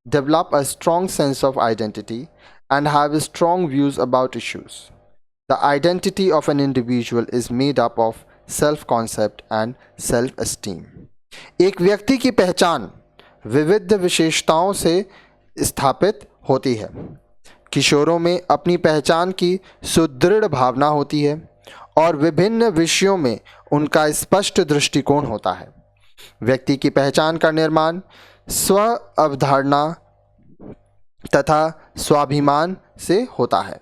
develop a strong sense of identity and have strong views about issues. The identity of an individual is made up of self-concept and self-esteem. एक व्यक्ति की पहचान विविध विशेषताओं से स्थापित होती है. किशोरों में अपनी पहचान की सुदृढ़ भावना होती है और विभिन्न विषयों में उनका स्पष्ट दृष्टिकोण होता है. व्यक्ति की पहचान का निर्माण स्व अवधारणा तथा स्वाभिमान से होता है।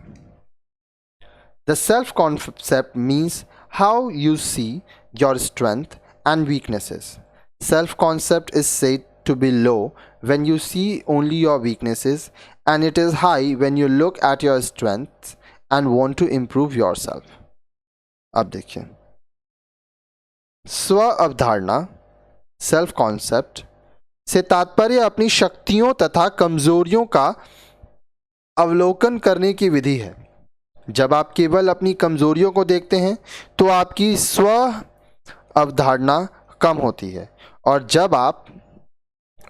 The self-concept means how you see your strength and weaknesses. Self-concept is said to be low when you see only your weaknesses, and it is high when you look at your strengths and want to improve yourself. अब देखिए, स्व अवधारणा self concept से तात्पर्य अपनी शक्तियों तथा कमजोरियों का अवलोकन करने की विधि है। जब आप केवल अपनी कमजोरियों को देखते हैं तो आपकी स्व अवधारणा कम होती है, और जब आप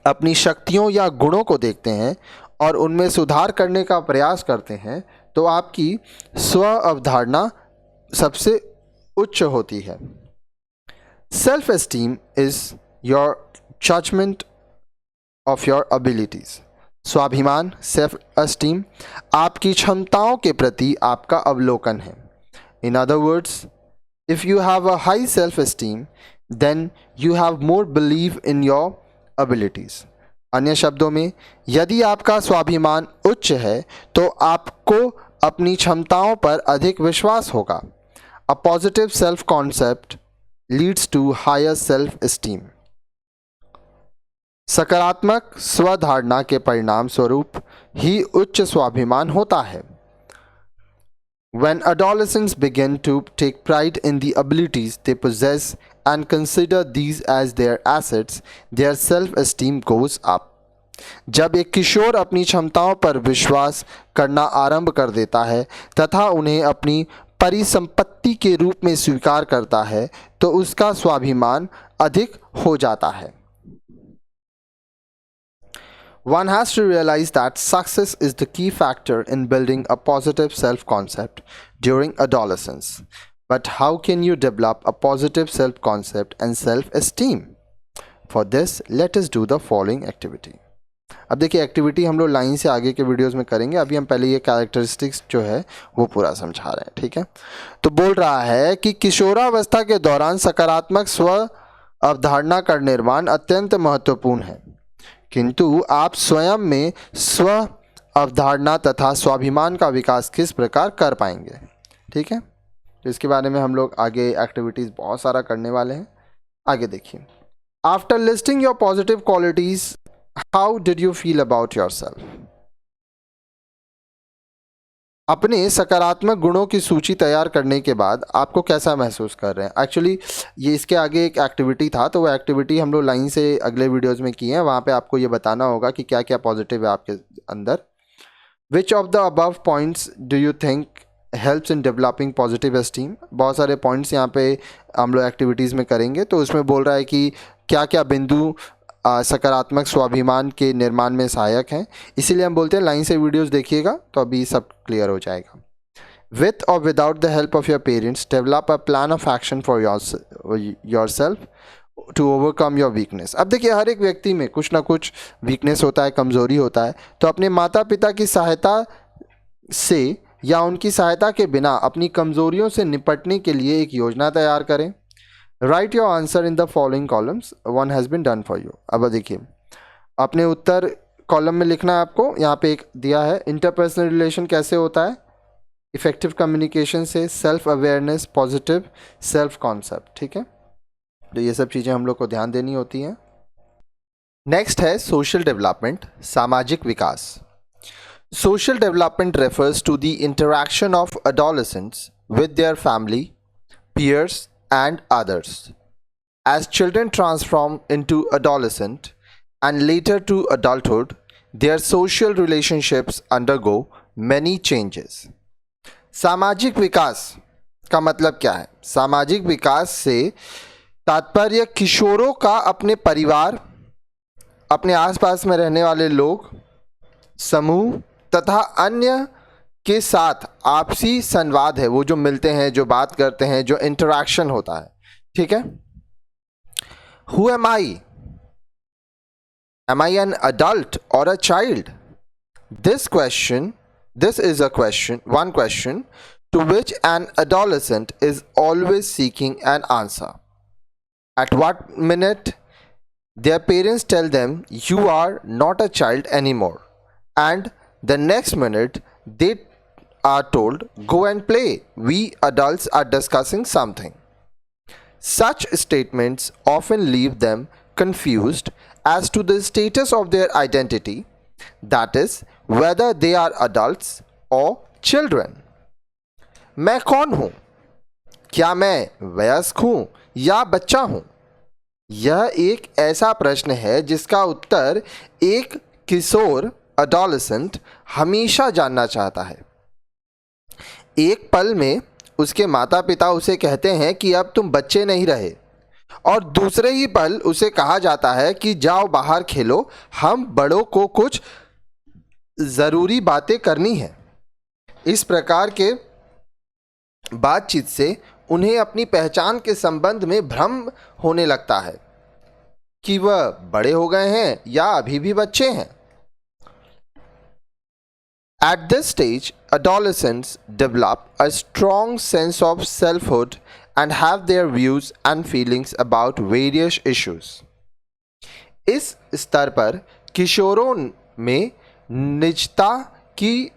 अपनी शक्तियों या गुणों को देखते हैं और उनमें सुधार करने का प्रयास करते हैं तो आपकी स्व अवधारणा सबसे उच्च होती है। Self esteem is your judgement of your abilities. स्वाभिमान सेल्फ एस्टीम आपकी क्षमताओं के प्रति आपका अवलोकन है। In other words, if you have a high self esteem then you have more believe in your abilities. अन्य शब्दों में, यदि आपका स्वाभिमान उच्च है तो आपको अपनी क्षमताओं पर अधिक विश्वास होगा। A positive self concept leads to higher self esteem. सकारात्मक स्वधारणा के परिणाम स्वरूप ही उच्च स्वाभिमान होता है। When adolescents begin to take pride in the abilities they possess and consider these as their assets, their self-esteem goes up. जब एक किशोर अपनी क्षमताओं पर विश्वास करना आरंभ कर देता है तथा उन्हें अपनी परिसंपत्ति के रूप में स्वीकार करता है तो उसका स्वाभिमान अधिक हो जाता है। One has to realize that success is the key factor in building a positive self-concept during adolescence. But how can you develop a positive self-concept and self-esteem? For this, let us do the following activity. अब देखिए, activity हम लोग line से आगे के videos में करेंगे। अभी हम पहले ये कैरेक्टरिस्टिक्स जो है वो पूरा समझा रहे हैं, ठीक है। तो बोल रहा है कि किशोरावस्था के दौरान सकारात्मक स्व अवधारणा का निर्माण अत्यंत महत्वपूर्ण है, किंतु आप स्वयं में स्व अवधारणा तथा स्वाभिमान का विकास किस प्रकार कर पाएंगे, ठीक है। तो इसके बारे में हम लोग आगे एक्टिविटीज़ बहुत सारा करने वाले हैं। आगे देखिए, after listing your positive qualities how did you feel about yourself. अपने सकारात्मक गुणों की सूची तैयार करने के बाद आपको कैसा महसूस कर रहे हैं। एक्चुअली ये इसके आगे एक एक्टिविटी था, तो वो एक्टिविटी हम लोग लाइन से अगले वीडियोस में की है। वहाँ पे आपको ये बताना होगा कि क्या क्या पॉजिटिव है आपके अंदर। Which of the above points do you think helps in developing positive esteem. बहुत सारे पॉइंट्स यहाँ पे हम लोग एक्टिविटीज़ में करेंगे, तो उसमें बोल रहा है कि क्या क्या बिंदु सकारात्मक स्वाभिमान के निर्माण में सहायक हैं। इसीलिए हम बोलते हैं लाइन से वीडियोस देखिएगा तो अभी सब क्लियर हो जाएगा। With or without the help of your parents develop a plan of action for yourself to overcome your weakness. अब देखिए, हर एक व्यक्ति में कुछ ना कुछ वीकनेस होता है, कमज़ोरी होता है, तो अपने माता पिता की सहायता से या उनकी सहायता के बिना अपनी कमज़ोरियों से निपटने के लिए एक योजना तैयार करें। Right your answer in the following columns, one has been done for you. अब देखिए, अपने उत्तर कॉलम में लिखना है आपको। यहाँ पे एक दिया है, इंटरपर्सनल रिलेशन कैसे होता है, इफेक्टिव कम्युनिकेशन से, self awareness, positive self concept, ठीक है। तो ये सब चीज़ें हम लोग को ध्यान देनी होती हैं। नेक्स्ट है सोशल डेवलपमेंट, सामाजिक विकास। Social development refers to the interaction of adolescents with their family, peers and others. As children transform into adolescent and later to adulthood, their social relationships undergo many changes. सामाजिक विकास का मतलब क्या है। सामाजिक विकास से तात्पर्य किशोरों का अपने परिवार, अपने आसपास में रहने वाले लोग, समूह तथा अन्य के साथ आपसी संवाद है, वो जो मिलते हैं, जो बात करते हैं, जो इंटरैक्शन होता है, ठीक है। Who am I an adult और a child. This is a question, one question to which an adolescent is always seeking an answer. At what minute their parents tell them you are not a child anymore and the next minute they are told, "Go and play. We adults are discussing something." Such statements often leave them confused as to the status of their identity, that is, whether they are adults or children. मैं कौन हूँ? क्या मैं वयस्क हूँ या बच्चा हूँ? यह एक ऐसा प्रश्न है जिसका उत्तर एक किशोर एडोलेसेंट हमेशा जानना चाहता है। एक पल में उसके माता पिता उसे कहते हैं कि अब तुम बच्चे नहीं रहे, और दूसरे ही पल उसे कहा जाता है कि जाओ बाहर खेलो, हम बड़ों को कुछ ज़रूरी बातें करनी है। इस प्रकार के बातचीत से उन्हें अपनी पहचान के संबंध में भ्रम होने लगता है कि वह बड़े हो गए हैं या अभी भी बच्चे हैं। At this stage, adolescents develop a strong sense of selfhood and have their views and feelings about various issues. इस स्तर पर किशोरों में निजता की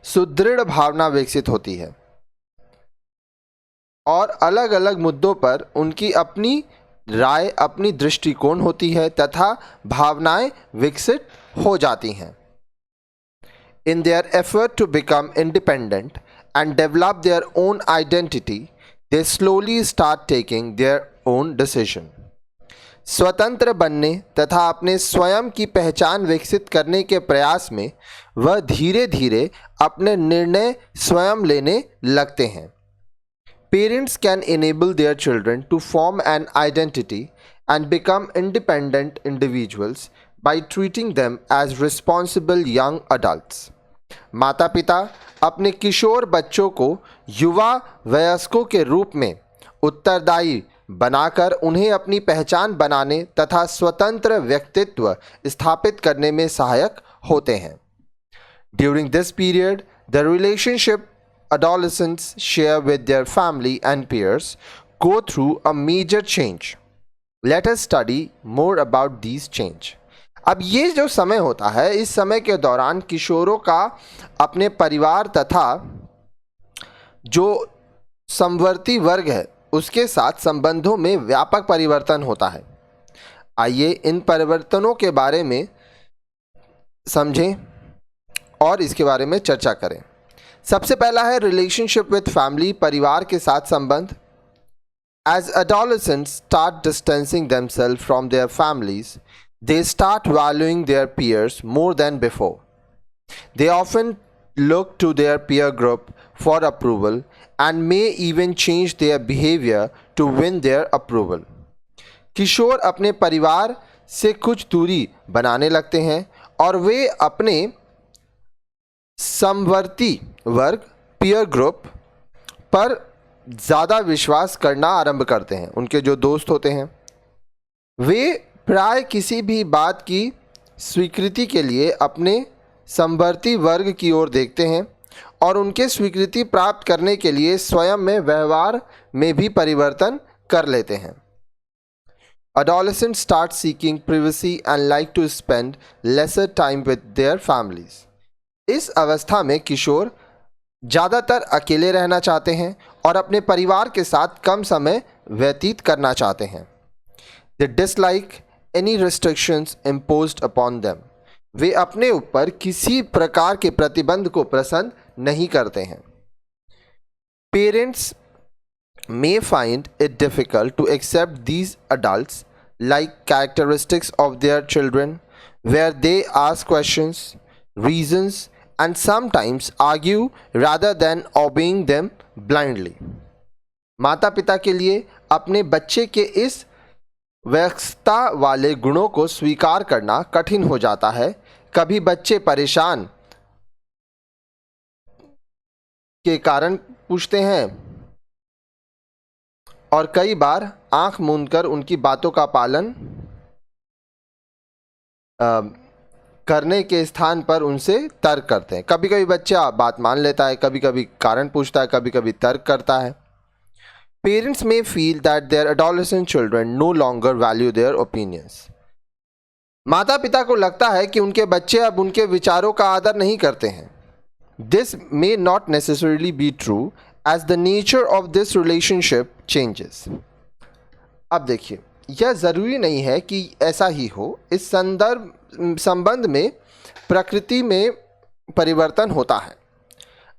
सुदृढ़ भावना विकसित होती है और अलग अलग मुद्दों पर उनकी अपनी राय, अपनी दृष्टिकोण होती है तथा भावनाएं विकसित हो जाती हैं। In their effort to become independent and develop their own identity, they slowly start taking their own decision. स्वतंत्र बनने तथा अपने स्वयं की पहचान विकसित करने के प्रयास में वह धीरे धीरे अपने निर्णय स्वयं लेने लगते हैं। Parents can enable their children to form an identity and become independent individuals by treating them as responsible young adults. माता पिता अपने किशोर बच्चों को युवा वयस्कों के रूप में उत्तरदायी बनाकर उन्हें अपनी पहचान बनाने तथा स्वतंत्र व्यक्तित्व स्थापित करने में सहायक होते हैं। During this period, the relationship adolescents share with their family and peers go through a major change. Let us study more about these change. अब ये जो समय होता है, इस समय के दौरान किशोरों का अपने परिवार तथा जो समवर्ती वर्ग है उसके साथ संबंधों में व्यापक परिवर्तन होता है। आइए इन परिवर्तनों के बारे में समझें और इसके बारे में चर्चा करें। सबसे पहला है रिलेशनशिप विद फैमिली, परिवार के साथ संबंध। As adolescents start distancing themselves from their families, they start valuing their peers more than before. They often look to their peer group for approval and may even change their behavior to win their approval. किशोर अपने परिवार से कुछ दूरी बनाने लगते हैं और वे अपने समवर्ती वर्ग पीयर ग्रुप पर ज़्यादा विश्वास करना आरंभ करते हैं। उनके जो दोस्त होते हैं वे प्राय किसी भी बात की स्वीकृति के लिए अपने समवर्ती वर्ग की ओर देखते हैं और उनके स्वीकृति प्राप्त करने के लिए स्वयं में व्यवहार में भी परिवर्तन कर लेते हैं। Adolescents start seeking privacy and like to spend lesser time with their families. इस अवस्था में किशोर ज़्यादातर अकेले रहना चाहते हैं और अपने परिवार के साथ कम समय व्यतीत करना चाहते हैं। They dislike any restrictions imposed upon them. वे अपने ऊपर किसी प्रकार के प्रतिबंध को पसंद नहीं करते हैं। Parents may find it difficult to accept these adults like characteristics of their children, where they ask questions, reasons, and sometimes argue rather than obeying them blindly. माता पिता के लिए अपने बच्चे के इस वयस्कता वाले गुणों को स्वीकार करना कठिन हो जाता है। कभी बच्चे परेशान के कारण पूछते हैं और कई बार आंख मूंदकर उनकी बातों का पालन करने के स्थान पर उनसे तर्क करते हैं। कभी कभी बच्चा बात मान लेता है, कभी कभी कारण पूछता है, कभी कभी तर्क करता है। Parents may feel that their adolescent children no longer value their opinions. माता पिता को लगता है कि उनके बच्चे अब उनके विचारों का आदर नहीं करते हैं. This may not necessarily be true as the nature of this relationship changes. अब देखिए, यह ज़रूरी नहीं है कि ऐसा ही हो. इस संबंध में प्रकृति में परिवर्तन होता है.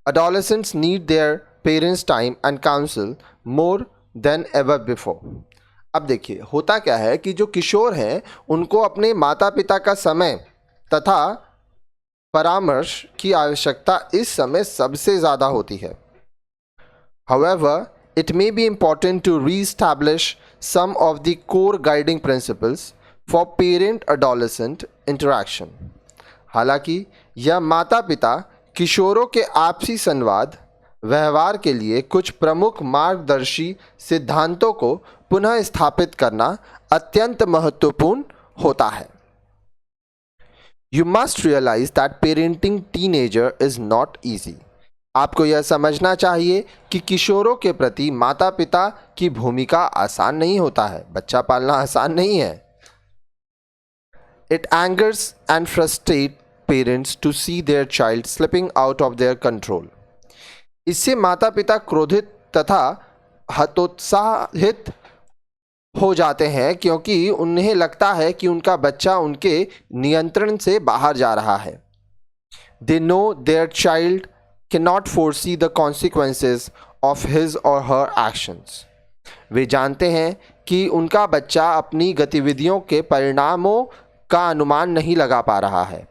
Adolescents need their parents' time and counsel more than ever before. अब देखिए, होता क्या है कि जो किशोर हैं उनको अपने माता पिता का समय तथा परामर्श की आवश्यकता इस समय सबसे ज़्यादा होती है. However, it may be important to re-establish some of the core guiding principles for parent-adolescent interaction. हालांकि यह माता पिता किशोरों के आपसी संवाद व्यवहार के लिए कुछ प्रमुख मार्गदर्शी सिद्धांतों को पुनः स्थापित करना अत्यंत महत्वपूर्ण होता है. You must realize that parenting teenager is not easy. आपको यह समझना चाहिए कि किशोरों के प्रति माता पिता की भूमिका आसान नहीं होता है. बच्चा पालना आसान नहीं है. It angers and frustrates parents to see their child slipping out of their control. इससे माता पिता क्रोधित तथा हतोत्साहित हो जाते हैं क्योंकि उन्हें लगता है कि उनका बच्चा उनके नियंत्रण से बाहर जा रहा है. They know their child cannot foresee the consequences of his or her actions. वे जानते हैं कि उनका बच्चा अपनी गतिविधियों के परिणामों का अनुमान नहीं लगा पा रहा है.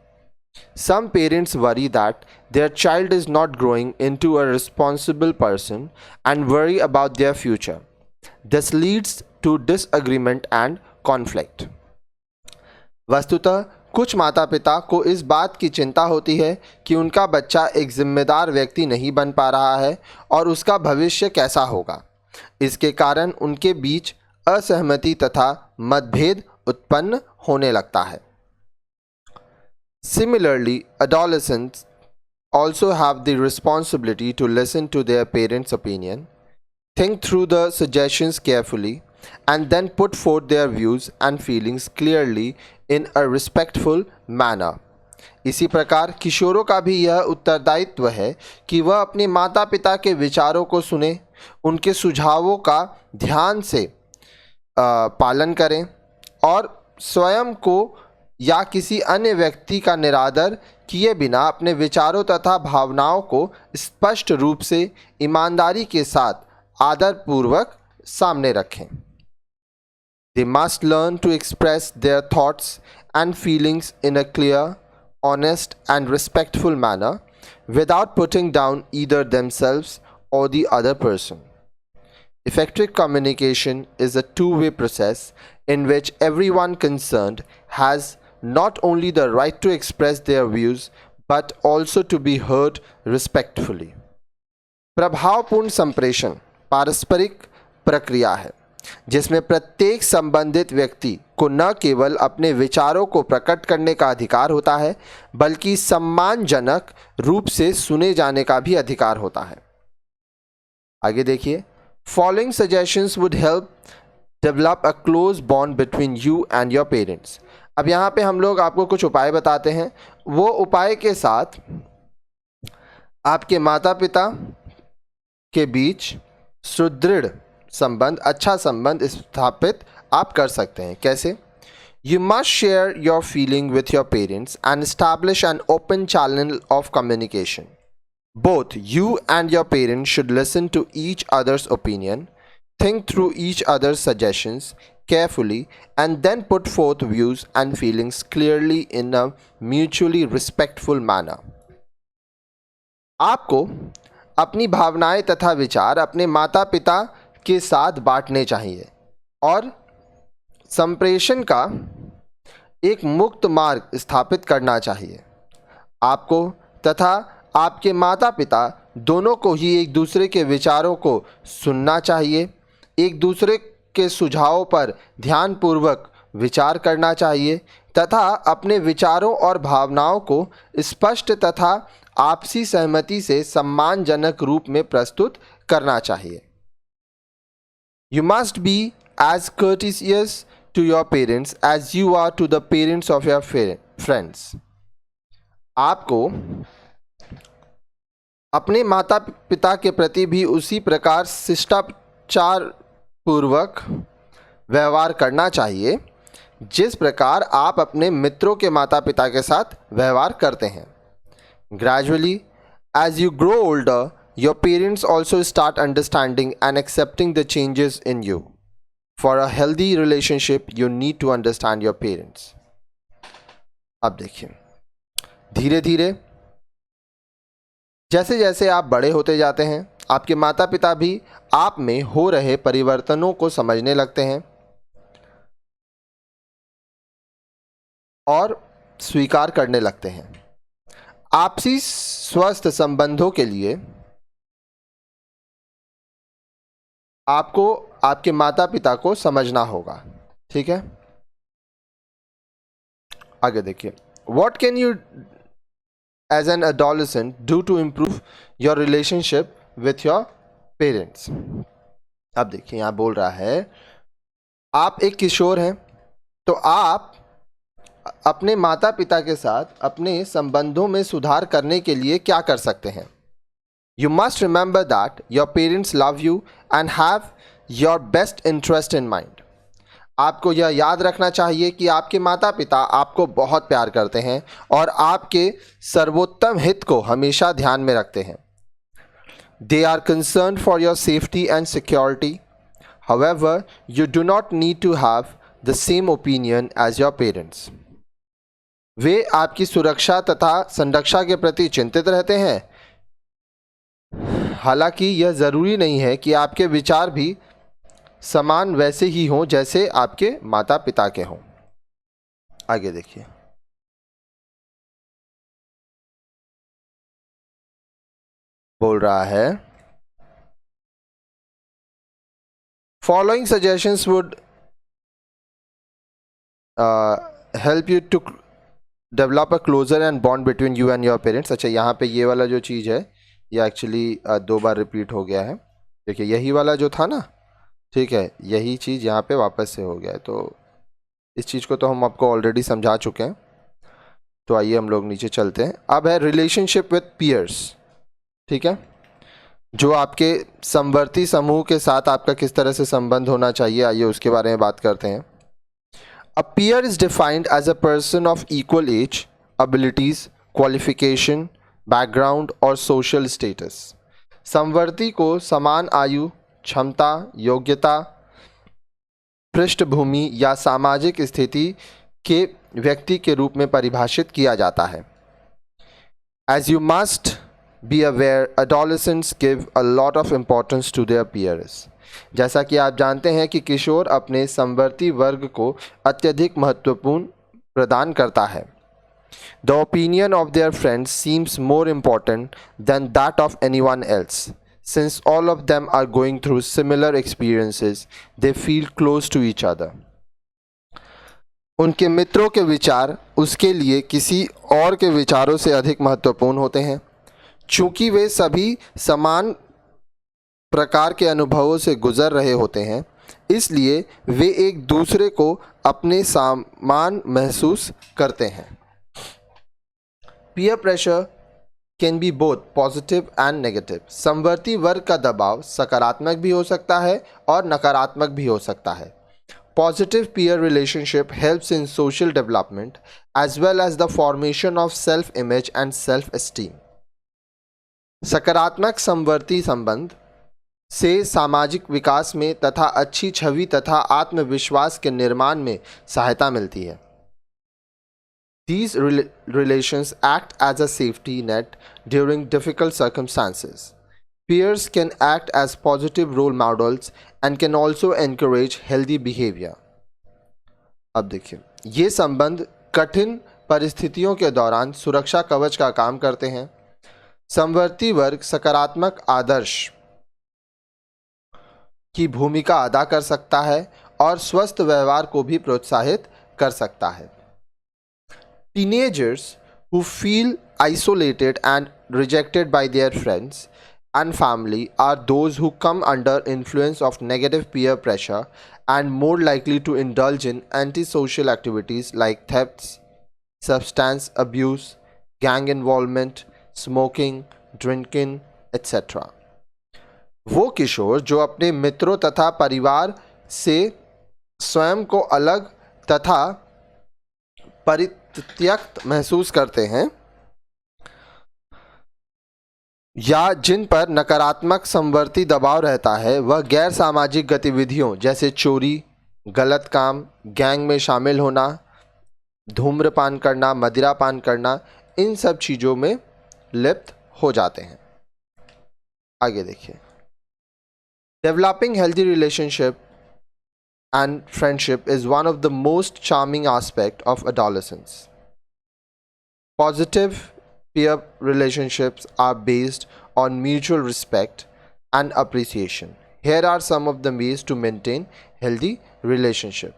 Some parents worry that their child is not growing into a responsible person and worry about their future. This leads to disagreement and conflict. वस्तुतः कुछ माता पिता को इस बात की चिंता होती है कि उनका बच्चा एक जिम्मेदार व्यक्ति नहीं बन पा रहा है और उसका भविष्य कैसा होगा. इसके कारण उनके बीच असहमति तथा मतभेद उत्पन्न होने लगता है. Similarly, adolescents also have the responsibility to listen to their parents' opinion, think through the suggestions carefully, and then put forth their views and feelings clearly in a respectful manner. इसी प्रकार किशोरों का भी यह उत्तरदायित्व है कि वह अपने माता पिता के विचारों को सुने, उनके सुझावों का ध्यान से पालन करें और स्वयं को या किसी अन्य व्यक्ति का निरादर किए बिना अपने विचारों तथा भावनाओं को स्पष्ट रूप से ईमानदारी के साथ आदरपूर्वक सामने रखें. They must learn to express their thoughts and feelings in a clear, honest and respectful manner without putting down either themselves or the other person. Effective communication is a two-way process in which everyone concerned has not only the right to express their views but also to be heard respectfully. प्रभावपूर्ण संप्रेषण पारस्परिक प्रक्रिया है जिसमें प्रत्येक संबंधित व्यक्ति को न केवल अपने विचारों को प्रकट करने का अधिकार होता है बल्कि सम्मानजनक रूप से सुने जाने का भी अधिकार होता है. आगे देखिए. Following suggestions would help develop a close bond between you and your parents. अब यहाँ पे हम लोग आपको कुछ उपाय बताते हैं. वो उपाय के साथ आपके माता पिता के बीच सुदृढ़ संबंध, अच्छा संबंध स्थापित आप कर सकते हैं. कैसे? You must share your feeling with your parents and establish an open channel of communication. Both you and your parents should listen to each other's opinion, think through each other's suggestions carefully, and then put forth views and feelings clearly in a mutually respectful manner. आपको अपनी भावनाएं तथा विचार अपने माता पिता के साथ बांटने चाहिए और संप्रेषण का एक मुक्त मार्ग स्थापित करना चाहिए. आपको तथा आपके माता पिता दोनों को ही एक दूसरे के विचारों को सुनना चाहिए, एक दूसरे के सुझावों पर ध्यानपूर्वक विचार करना चाहिए तथा अपने विचारों और भावनाओं को स्पष्ट तथा आपसी सहमति से सम्मानजनक रूप में प्रस्तुत करना चाहिए. You must be as courteous to your parents as you are to the parents of your friends. आपको अपने माता पिता के प्रति भी उसी प्रकार शिष्टाचार पूर्वक व्यवहार करना चाहिए जिस प्रकार आप अपने मित्रों के माता पिता के साथ व्यवहार करते हैं. Gradually, as you grow older, your parents also start understanding and accepting the changes in you. For a healthy relationship, you need to understand your parents. अब देखिए, धीरे धीरे जैसे जैसे आप बड़े होते जाते हैं, आपके माता पिता भी आप में हो रहे परिवर्तनों को समझने लगते हैं और स्वीकार करने लगते हैं. आपसी स्वस्थ संबंधों के लिए आपको आपके माता पिता को समझना होगा. ठीक है, आगे देखिए. What can you as an adolescent do to improve your relationship with your parents? अब देखिए, यहां बोल रहा है आप एक किशोर हैं तो आप अपने माता पिता के साथ अपने संबंधों में सुधार करने के लिए क्या कर सकते हैं. You must remember that your parents love you and have your best interest in mind. आपको यह याद रखना चाहिए कि आपके माता पिता आपको बहुत प्यार करते हैं और आपके सर्वोत्तम हित को हमेशा ध्यान में रखते हैं. They are concerned for your safety and security. However, you do not need to have the same opinion as your parents. वे आपकी सुरक्षा तथा संरक्षा के प्रति चिंतित रहते हैं. हालांकि यह जरूरी नहीं है कि आपके विचार भी समान वैसे ही हों जैसे आपके माता पिता के हों. आगे देखिए. बोल रहा है following suggestions would help you to develop a closer and bond between you and your parents. अच्छा, यहाँ पे ये वाला जो चीज़ है ये एक्चुअली 2 बार रिपीट हो गया है. देखिए, यही वाला जो था ना, ठीक है, यही चीज़ यहाँ पे वापस से हो गया है. तो इस चीज़ को तो हम आपको ऑलरेडी समझा चुके हैं. तो आइए हम लोग नीचे चलते हैं. अब है रिलेशनशिप विथ पीयर्स. ठीक है, जो आपके समवर्ती समूह के साथ आपका किस तरह से संबंध होना चाहिए, आइए उसके बारे में बात करते हैं. A peer is defined as a person of equal age, abilities, qualification, background और social status. समवर्ती को समान आयु, क्षमता, योग्यता, पृष्ठभूमि या सामाजिक स्थिति के व्यक्ति के रूप में परिभाषित किया जाता है. As you must be aware, adolescents give a lot of importance to their peers. जैसा कि आप जानते हैं कि किशोर अपने समवर्ती वर्ग को अत्यधिक महत्वपूर्ण प्रदान करता है. The opinion of their friends seems more important than that of anyone else. Since all of them are going through similar experiences, they feel close to each other. उनके मित्रों के विचार उसके लिए किसी और के विचारों से अधिक महत्वपूर्ण होते हैं. चूंकि वे सभी समान प्रकार के अनुभवों से गुजर रहे होते हैं, इसलिए वे एक दूसरे को अपने समान महसूस करते हैं. Peer pressure can be both positive and negative. समवर्ती वर्ग का दबाव सकारात्मक भी हो सकता है और नकारात्मक भी हो सकता है. Positive peer relationship helps in social development as well as the formation of self-image and self-esteem. सकारात्मक समवर्ती संबंध से सामाजिक विकास में तथा अच्छी छवि तथा आत्मविश्वास के निर्माण में सहायता मिलती है. These relations act as a safety net during difficult circumstances. Peers can act as positive role models and can also encourage healthy behavior. अब देखिए, ये संबंध कठिन परिस्थितियों के दौरान सुरक्षा कवच का काम करते हैं. समवर्ती वर्ग सकारात्मक आदर्श की भूमिका अदा कर सकता है और स्वस्थ व्यवहार को भी प्रोत्साहित कर सकता है. Teenagers who feel isolated and rejected by their friends and family are those who come under influence of negative peer pressure and more likely to indulge in antisocial activities like thefts, substance abuse, gang involvement, smoking, drinking, etc. वो किशोर जो अपने मित्रों तथा परिवार से स्वयं को अलग तथा परित्यक्त महसूस करते हैं या जिन पर नकारात्मक समवर्ती दबाव रहता है, वह गैर सामाजिक गतिविधियों जैसे चोरी, गलत काम, गैंग में शामिल होना, धूम्रपान करना, मदिरापान करना, इन सब चीज़ों में लिप्त हो जाते हैं। आगे देखिए, developing healthy relationship and friendship is one of the most charming aspects of adolescence. Positive peer relationships are based on mutual respect and appreciation. Here are some of the ways to maintain healthy relationship.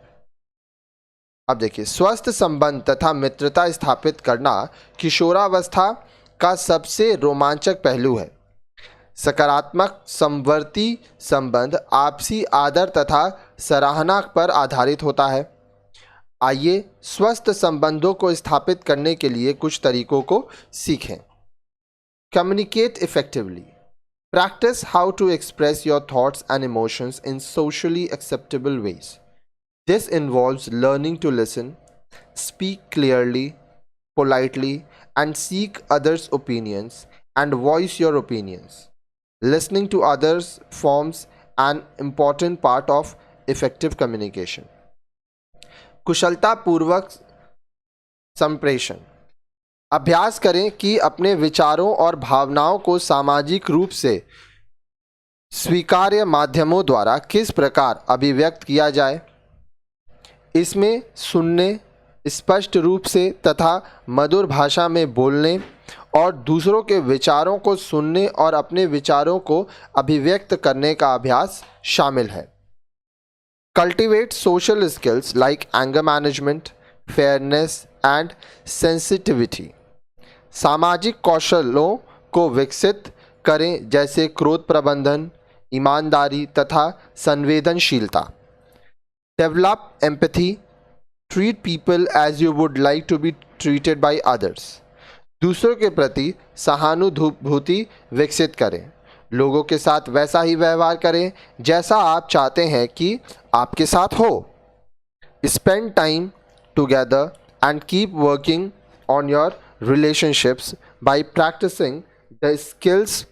अब देखिए, स्वस्थ संबंध तथा मित्रता स्थापित करना किशोरावस्था का सबसे रोमांचक पहलू है। सकारात्मक समवर्ती संबंध आपसी आदर तथा सराहना पर आधारित होता है। आइए स्वस्थ संबंधों को स्थापित करने के लिए कुछ तरीकों को सीखें। Communicate effectively. Practise how to express your thoughts and emotions in socially acceptable ways. This involves learning to listen, speak clearly, politely and seek others opinions and voice your opinions. Listening to others forms an important part of effective communication. कुशलता पूर्वक संप्रेषण। अभ्यास करें कि अपने विचारों और भावनाओं को सामाजिक रूप से स्वीकार्य माध्यमों द्वारा किस प्रकार अभिव्यक्त किया जाए। इसमें सुनने, स्पष्ट रूप से तथा मधुर भाषा में बोलने और दूसरों के विचारों को सुनने और अपने विचारों को अभिव्यक्त करने का अभ्यास शामिल है। Cultivate social skills like anger management, fairness and sensitivity. सामाजिक कौशलों को विकसित करें जैसे क्रोध प्रबंधन, ईमानदारी तथा संवेदनशीलता। Develop empathy, treat people as you would like to be treated by others. दूसरों के प्रति सहानुभूति विकसित करें, लोगों के साथ वैसा ही व्यवहार करें जैसा आप चाहते हैं कि आपके साथ हो। Spend time together and keep working on your relationships by practising the skills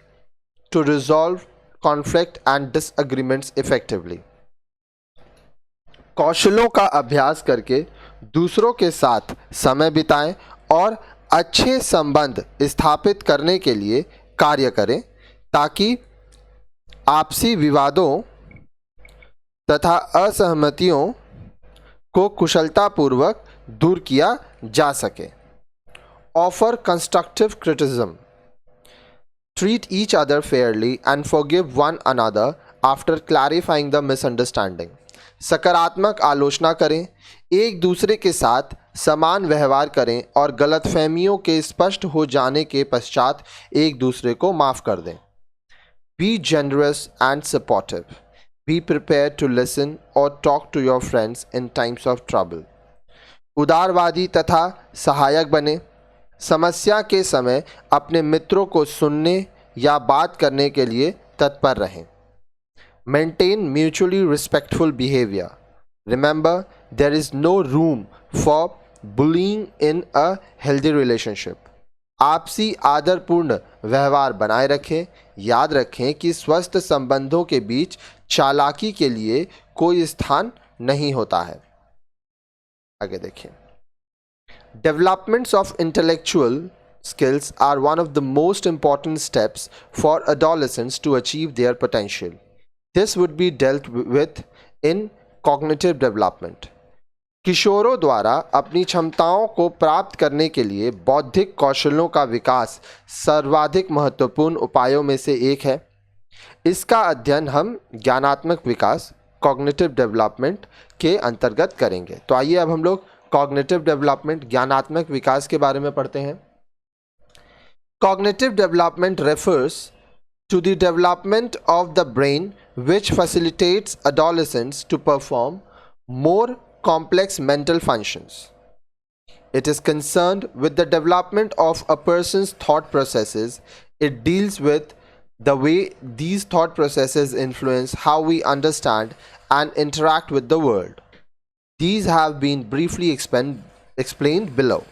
to resolve conflict and disagreements effectively. कौशलों का अभ्यास करके दूसरों के साथ समय बिताएं और अच्छे संबंध स्थापित करने के लिए कार्य करें ताकि आपसी विवादों तथा असहमतियों को कुशलतापूर्वक दूर किया जा सके। Offer constructive criticism. Treat each other Fairlie and forgive one another after clarifying the misunderstanding. सकारात्मक आलोचना करें, एक दूसरे के साथ समान व्यवहार करें और गलतफहमियों के स्पष्ट हो जाने के पश्चात एक दूसरे को माफ़ कर दें। Be generous and supportive. Be prepare to listen और talk to your friends in times of trouble. उदारवादी तथा सहायक बने। समस्या के समय अपने मित्रों को सुनने या बात करने के लिए तत्पर रहें। Maintain mutually respectful behavior. Remember, there is no room for bullying in a healthy relationship. आपसी आदरपूर्ण व्यवहार बनाए रखें। याद रखें कि स्वस्थ संबंधों के बीच चालाकी के लिए कोई स्थान नहीं होता है। आगे देखिए, Developments of intellectual skills are one of the most important steps for adolescents to achieve their potential. This would be dealt with in cognitive development. किशोरों द्वारा अपनी क्षमताओं को प्राप्त करने के लिए बौद्धिक कौशलों का विकास सर्वाधिक महत्वपूर्ण उपायों में से एक है। इसका अध्ययन हम ज्ञानात्मक विकास कॉग्निटिव डेवलपमेंट के अंतर्गत करेंगे। तो आइए अब हम लोग कॉग्निटिव डेवलपमेंट ज्ञानात्मक विकास के बारे में पढ़ते हैं। Cognitive development refers to the development of the brain, which facilitates adolescents to perform more complex mental functions. It is concerned with the development of a person's thought processes. It deals with the way these thought processes influence how we understand and interact with the world. These have been briefly explained below.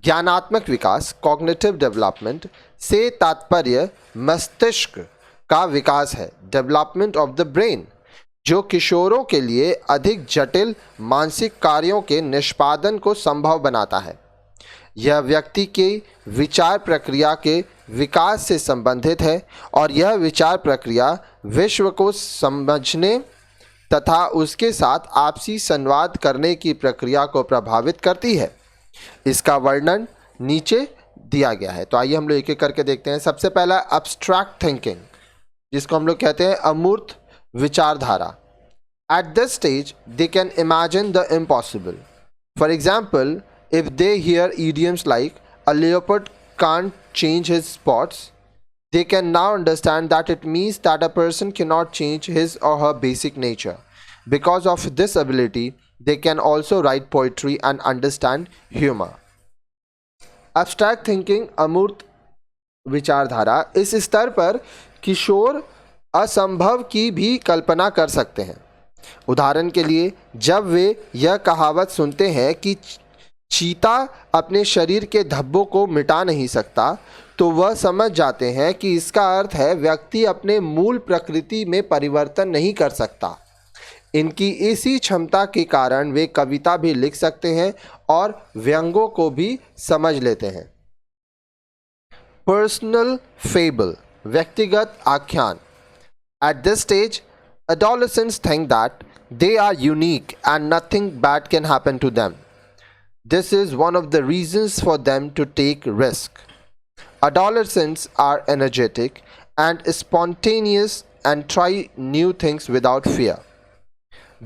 ज्ञानात्मक विकास, cognitive development से तात्पर्य मस्तिष्क का विकास है, development of the brain, जो किशोरों के लिए अधिक जटिल मानसिक कार्यों के निष्पादन को संभव बनाता है। यह व्यक्ति के विचार प्रक्रिया के विकास से संबंधित है और यह विचार प्रक्रिया विश्व को समझने तथा उसके साथ आपसी संवाद करने की प्रक्रिया को प्रभावित करती है। इसका वर्णन नीचे दिया गया है। तो आइए हम लोग एक एक करके देखते हैं। सबसे पहला एब्स्ट्रैक्ट थिंकिंग, जिसको हम लोग कहते हैं अमूर्त विचारधारा। At this stage they can imagine the impossible. For example, if they hear idioms like a leopard can't change his spots, they can now understand that it means that a person cannot change his or her basic nature. Because of this ability, they can also write poetry and understand humor. Abstract thinking, अमूर्त विचारधारा, इस स्तर पर किशोर असंभव की भी कल्पना कर सकते हैं। उदाहरण के लिए, जब वे यह कहावत सुनते हैं कि चीता अपने शरीर के धब्बों को मिटा नहीं सकता, तो वह समझ जाते हैं कि इसका अर्थ है व्यक्ति अपने मूल प्रकृति में परिवर्तन नहीं कर सकता। इनकी इसी क्षमता के कारण वे कविता भी लिख सकते हैं और व्यंगों को भी समझ लेते हैं। पर्सनल फेबल, व्यक्तिगत आख्यान। At this stage adolescents think that they are unique and nothing bad can happen to them. This is one of the reasons for them to take risk. Adolescents are energetic and spontaneous and try new things without fear.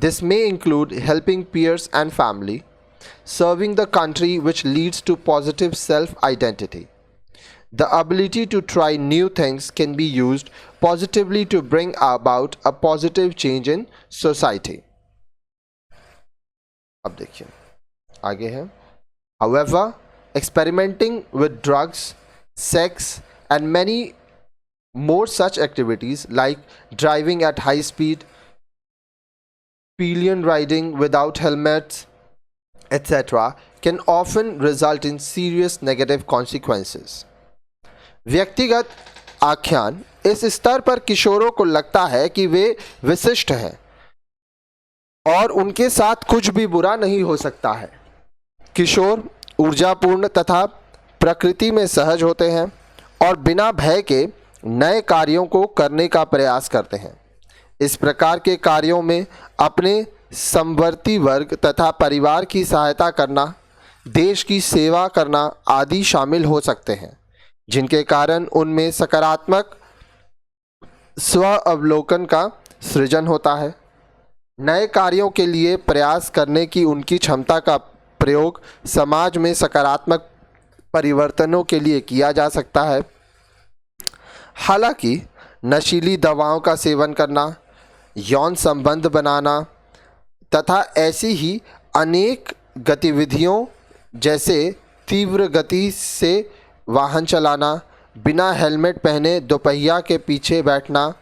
This may include helping peers and family, serving the country, which leads to positive self-identity. The ability to try new things can be used positively to bring about a positive change in society. अब देखिए आगे है। However, experimenting with drugs, sex and many more such activities like driving at high speed, pillion riding without helmets, etc. can often result in serious negative consequences. व्यक्तिगत आख्यान, इस स्तर पर किशोरों को लगता है कि वे विशिष्ट हैं और उनके साथ कुछ भी बुरा नहीं हो सकता है। किशोर ऊर्जापूर्ण तथा प्रकृति में सहज होते हैं और बिना भय के नए कार्यों को करने का प्रयास करते हैं। इस प्रकार के कार्यों में अपने समवर्ती वर्ग तथा परिवार की सहायता करना, देश की सेवा करना आदि शामिल हो सकते हैं, जिनके कारण उनमें सकारात्मक स्व अवलोकन का सृजन होता है। नए कार्यों के लिए प्रयास करने की उनकी क्षमता का प्रयोग समाज में सकारात्मक परिवर्तनों के लिए किया जा सकता है। हालांकि नशीली दवाओं का सेवन करना, यौन संबंध बनाना तथा ऐसी ही अनेक गतिविधियों जैसे तीव्र गति से वाहन चलाना, बिना हेलमेट पहने दोपहिया के पीछे बैठना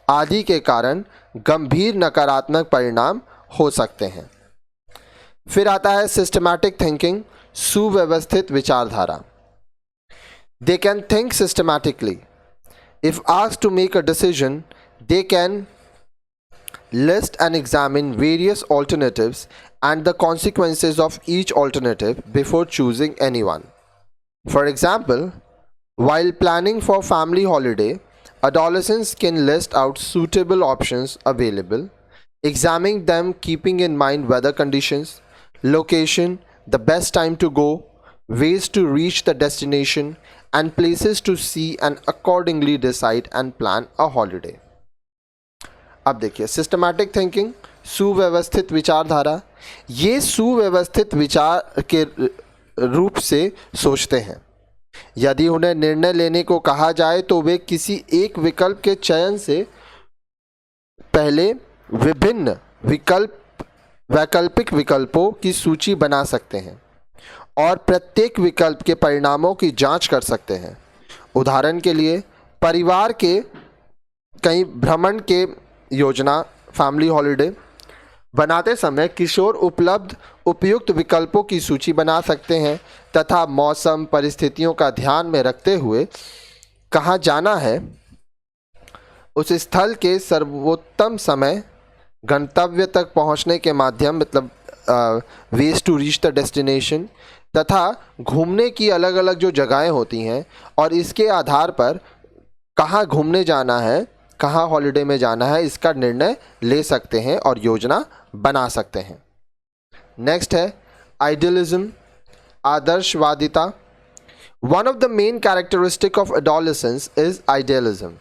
आदि के कारण गंभीर नकारात्मक परिणाम हो सकते हैं। फिर आता है सिस्टमैटिक थिंकिंग, सुव्यवस्थित विचारधारा। They can think systematically. If asked to make a decision, they can list and examine various alternatives and the consequences of each alternative before choosing anyone. For example, while planning for family holiday, adolescents can list out suitable options available, examining them keeping in mind weather conditions, location, the best time to go, ways to reach the destination, and places to see, and accordingly decide and plan a holiday. अब देखिए systematic thinking, सुव्यवस्थित विचारधारा। ये सुव्यवस्थित विचार के रूप से सोचते हैं। यदि उन्हें निर्णय लेने को कहा जाए तो वे किसी एक विकल्प के चयन से पहले विभिन्न वैकल्पिक विकल्पों की सूची बना सकते हैं और प्रत्येक विकल्प के परिणामों की जांच कर सकते हैं। उदाहरण के लिए, परिवार के कई भ्रमण के योजना फैमिली हॉलिडे बनाते समय किशोर उपलब्ध उपयुक्त विकल्पों की सूची बना सकते हैं तथा मौसम परिस्थितियों का ध्यान में रखते हुए कहाँ जाना है उस स्थल के सर्वोत्तम समय गंतव्य तक पहुंचने के माध्यम ways to reach the destination तथा घूमने की अलग अलग जो जगहें होती हैं और इसके आधार पर कहाँ घूमने जाना है, कहाँ हॉलिडे में जाना है, इसका निर्णय ले सकते हैं और योजना बना सकते हैं। नेक्स्ट है idealism, आदर्शवादिता। One of the main characteristics of adolescents is idealism.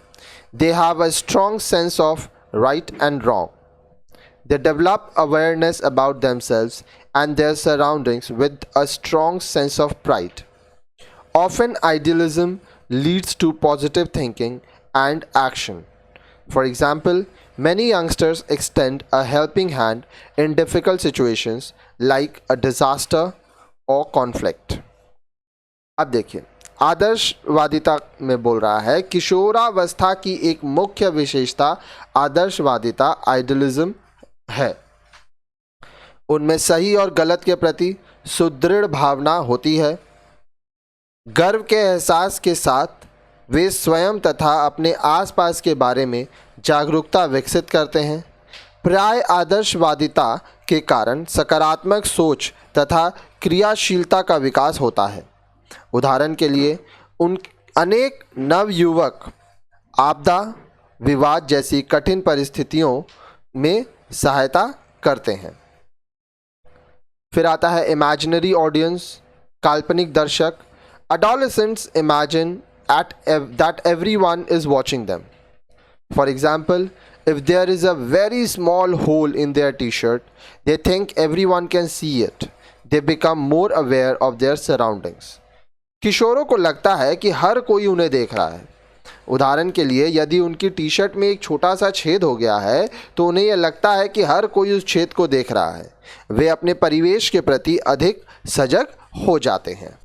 They have a strong sense of right and wrong. They develop awareness about themselves and their surroundings with a strong sense of pride. Often, idealism leads to positive thinking and action. For example, many youngsters extend a helping hand in difficult situations like a disaster or conflict. अब देखिए, आदर्शवादिता में बोल रहा है किशोरावस्था की एक मुख्य विशेषता आदर्शवादिता आइडियलिज्म है। उनमें सही और गलत के प्रति सुदृढ़ भावना होती है। गर्व के एहसास के साथ वे स्वयं तथा अपने आसपास के बारे में जागरूकता विकसित करते हैं। प्राय आदर्शवादिता के कारण सकारात्मक सोच तथा क्रियाशीलता का विकास होता है। उदाहरण के लिए, अनेक नवयुवक आपदा, विवाद जैसी कठिन परिस्थितियों में सहायता करते हैं। फिर आता है इमेजिनरी ऑडियंस, काल्पनिक दर्शक। Adolescents imagine that everyone is watching them. For example, if there is a very small hole in their t-shirt, they think everyone can see it. They become more aware of their surroundings. किशोरों को लगता है कि हर कोई उन्हें देख रहा है। उदाहरण के लिए, यदि उनकी टी शर्ट में एक छोटा सा छेद हो गया है तो उन्हें यह लगता है कि हर कोई उस छेद को देख रहा है। वे अपने परिवेश के प्रति अधिक सजग हो जाते हैं।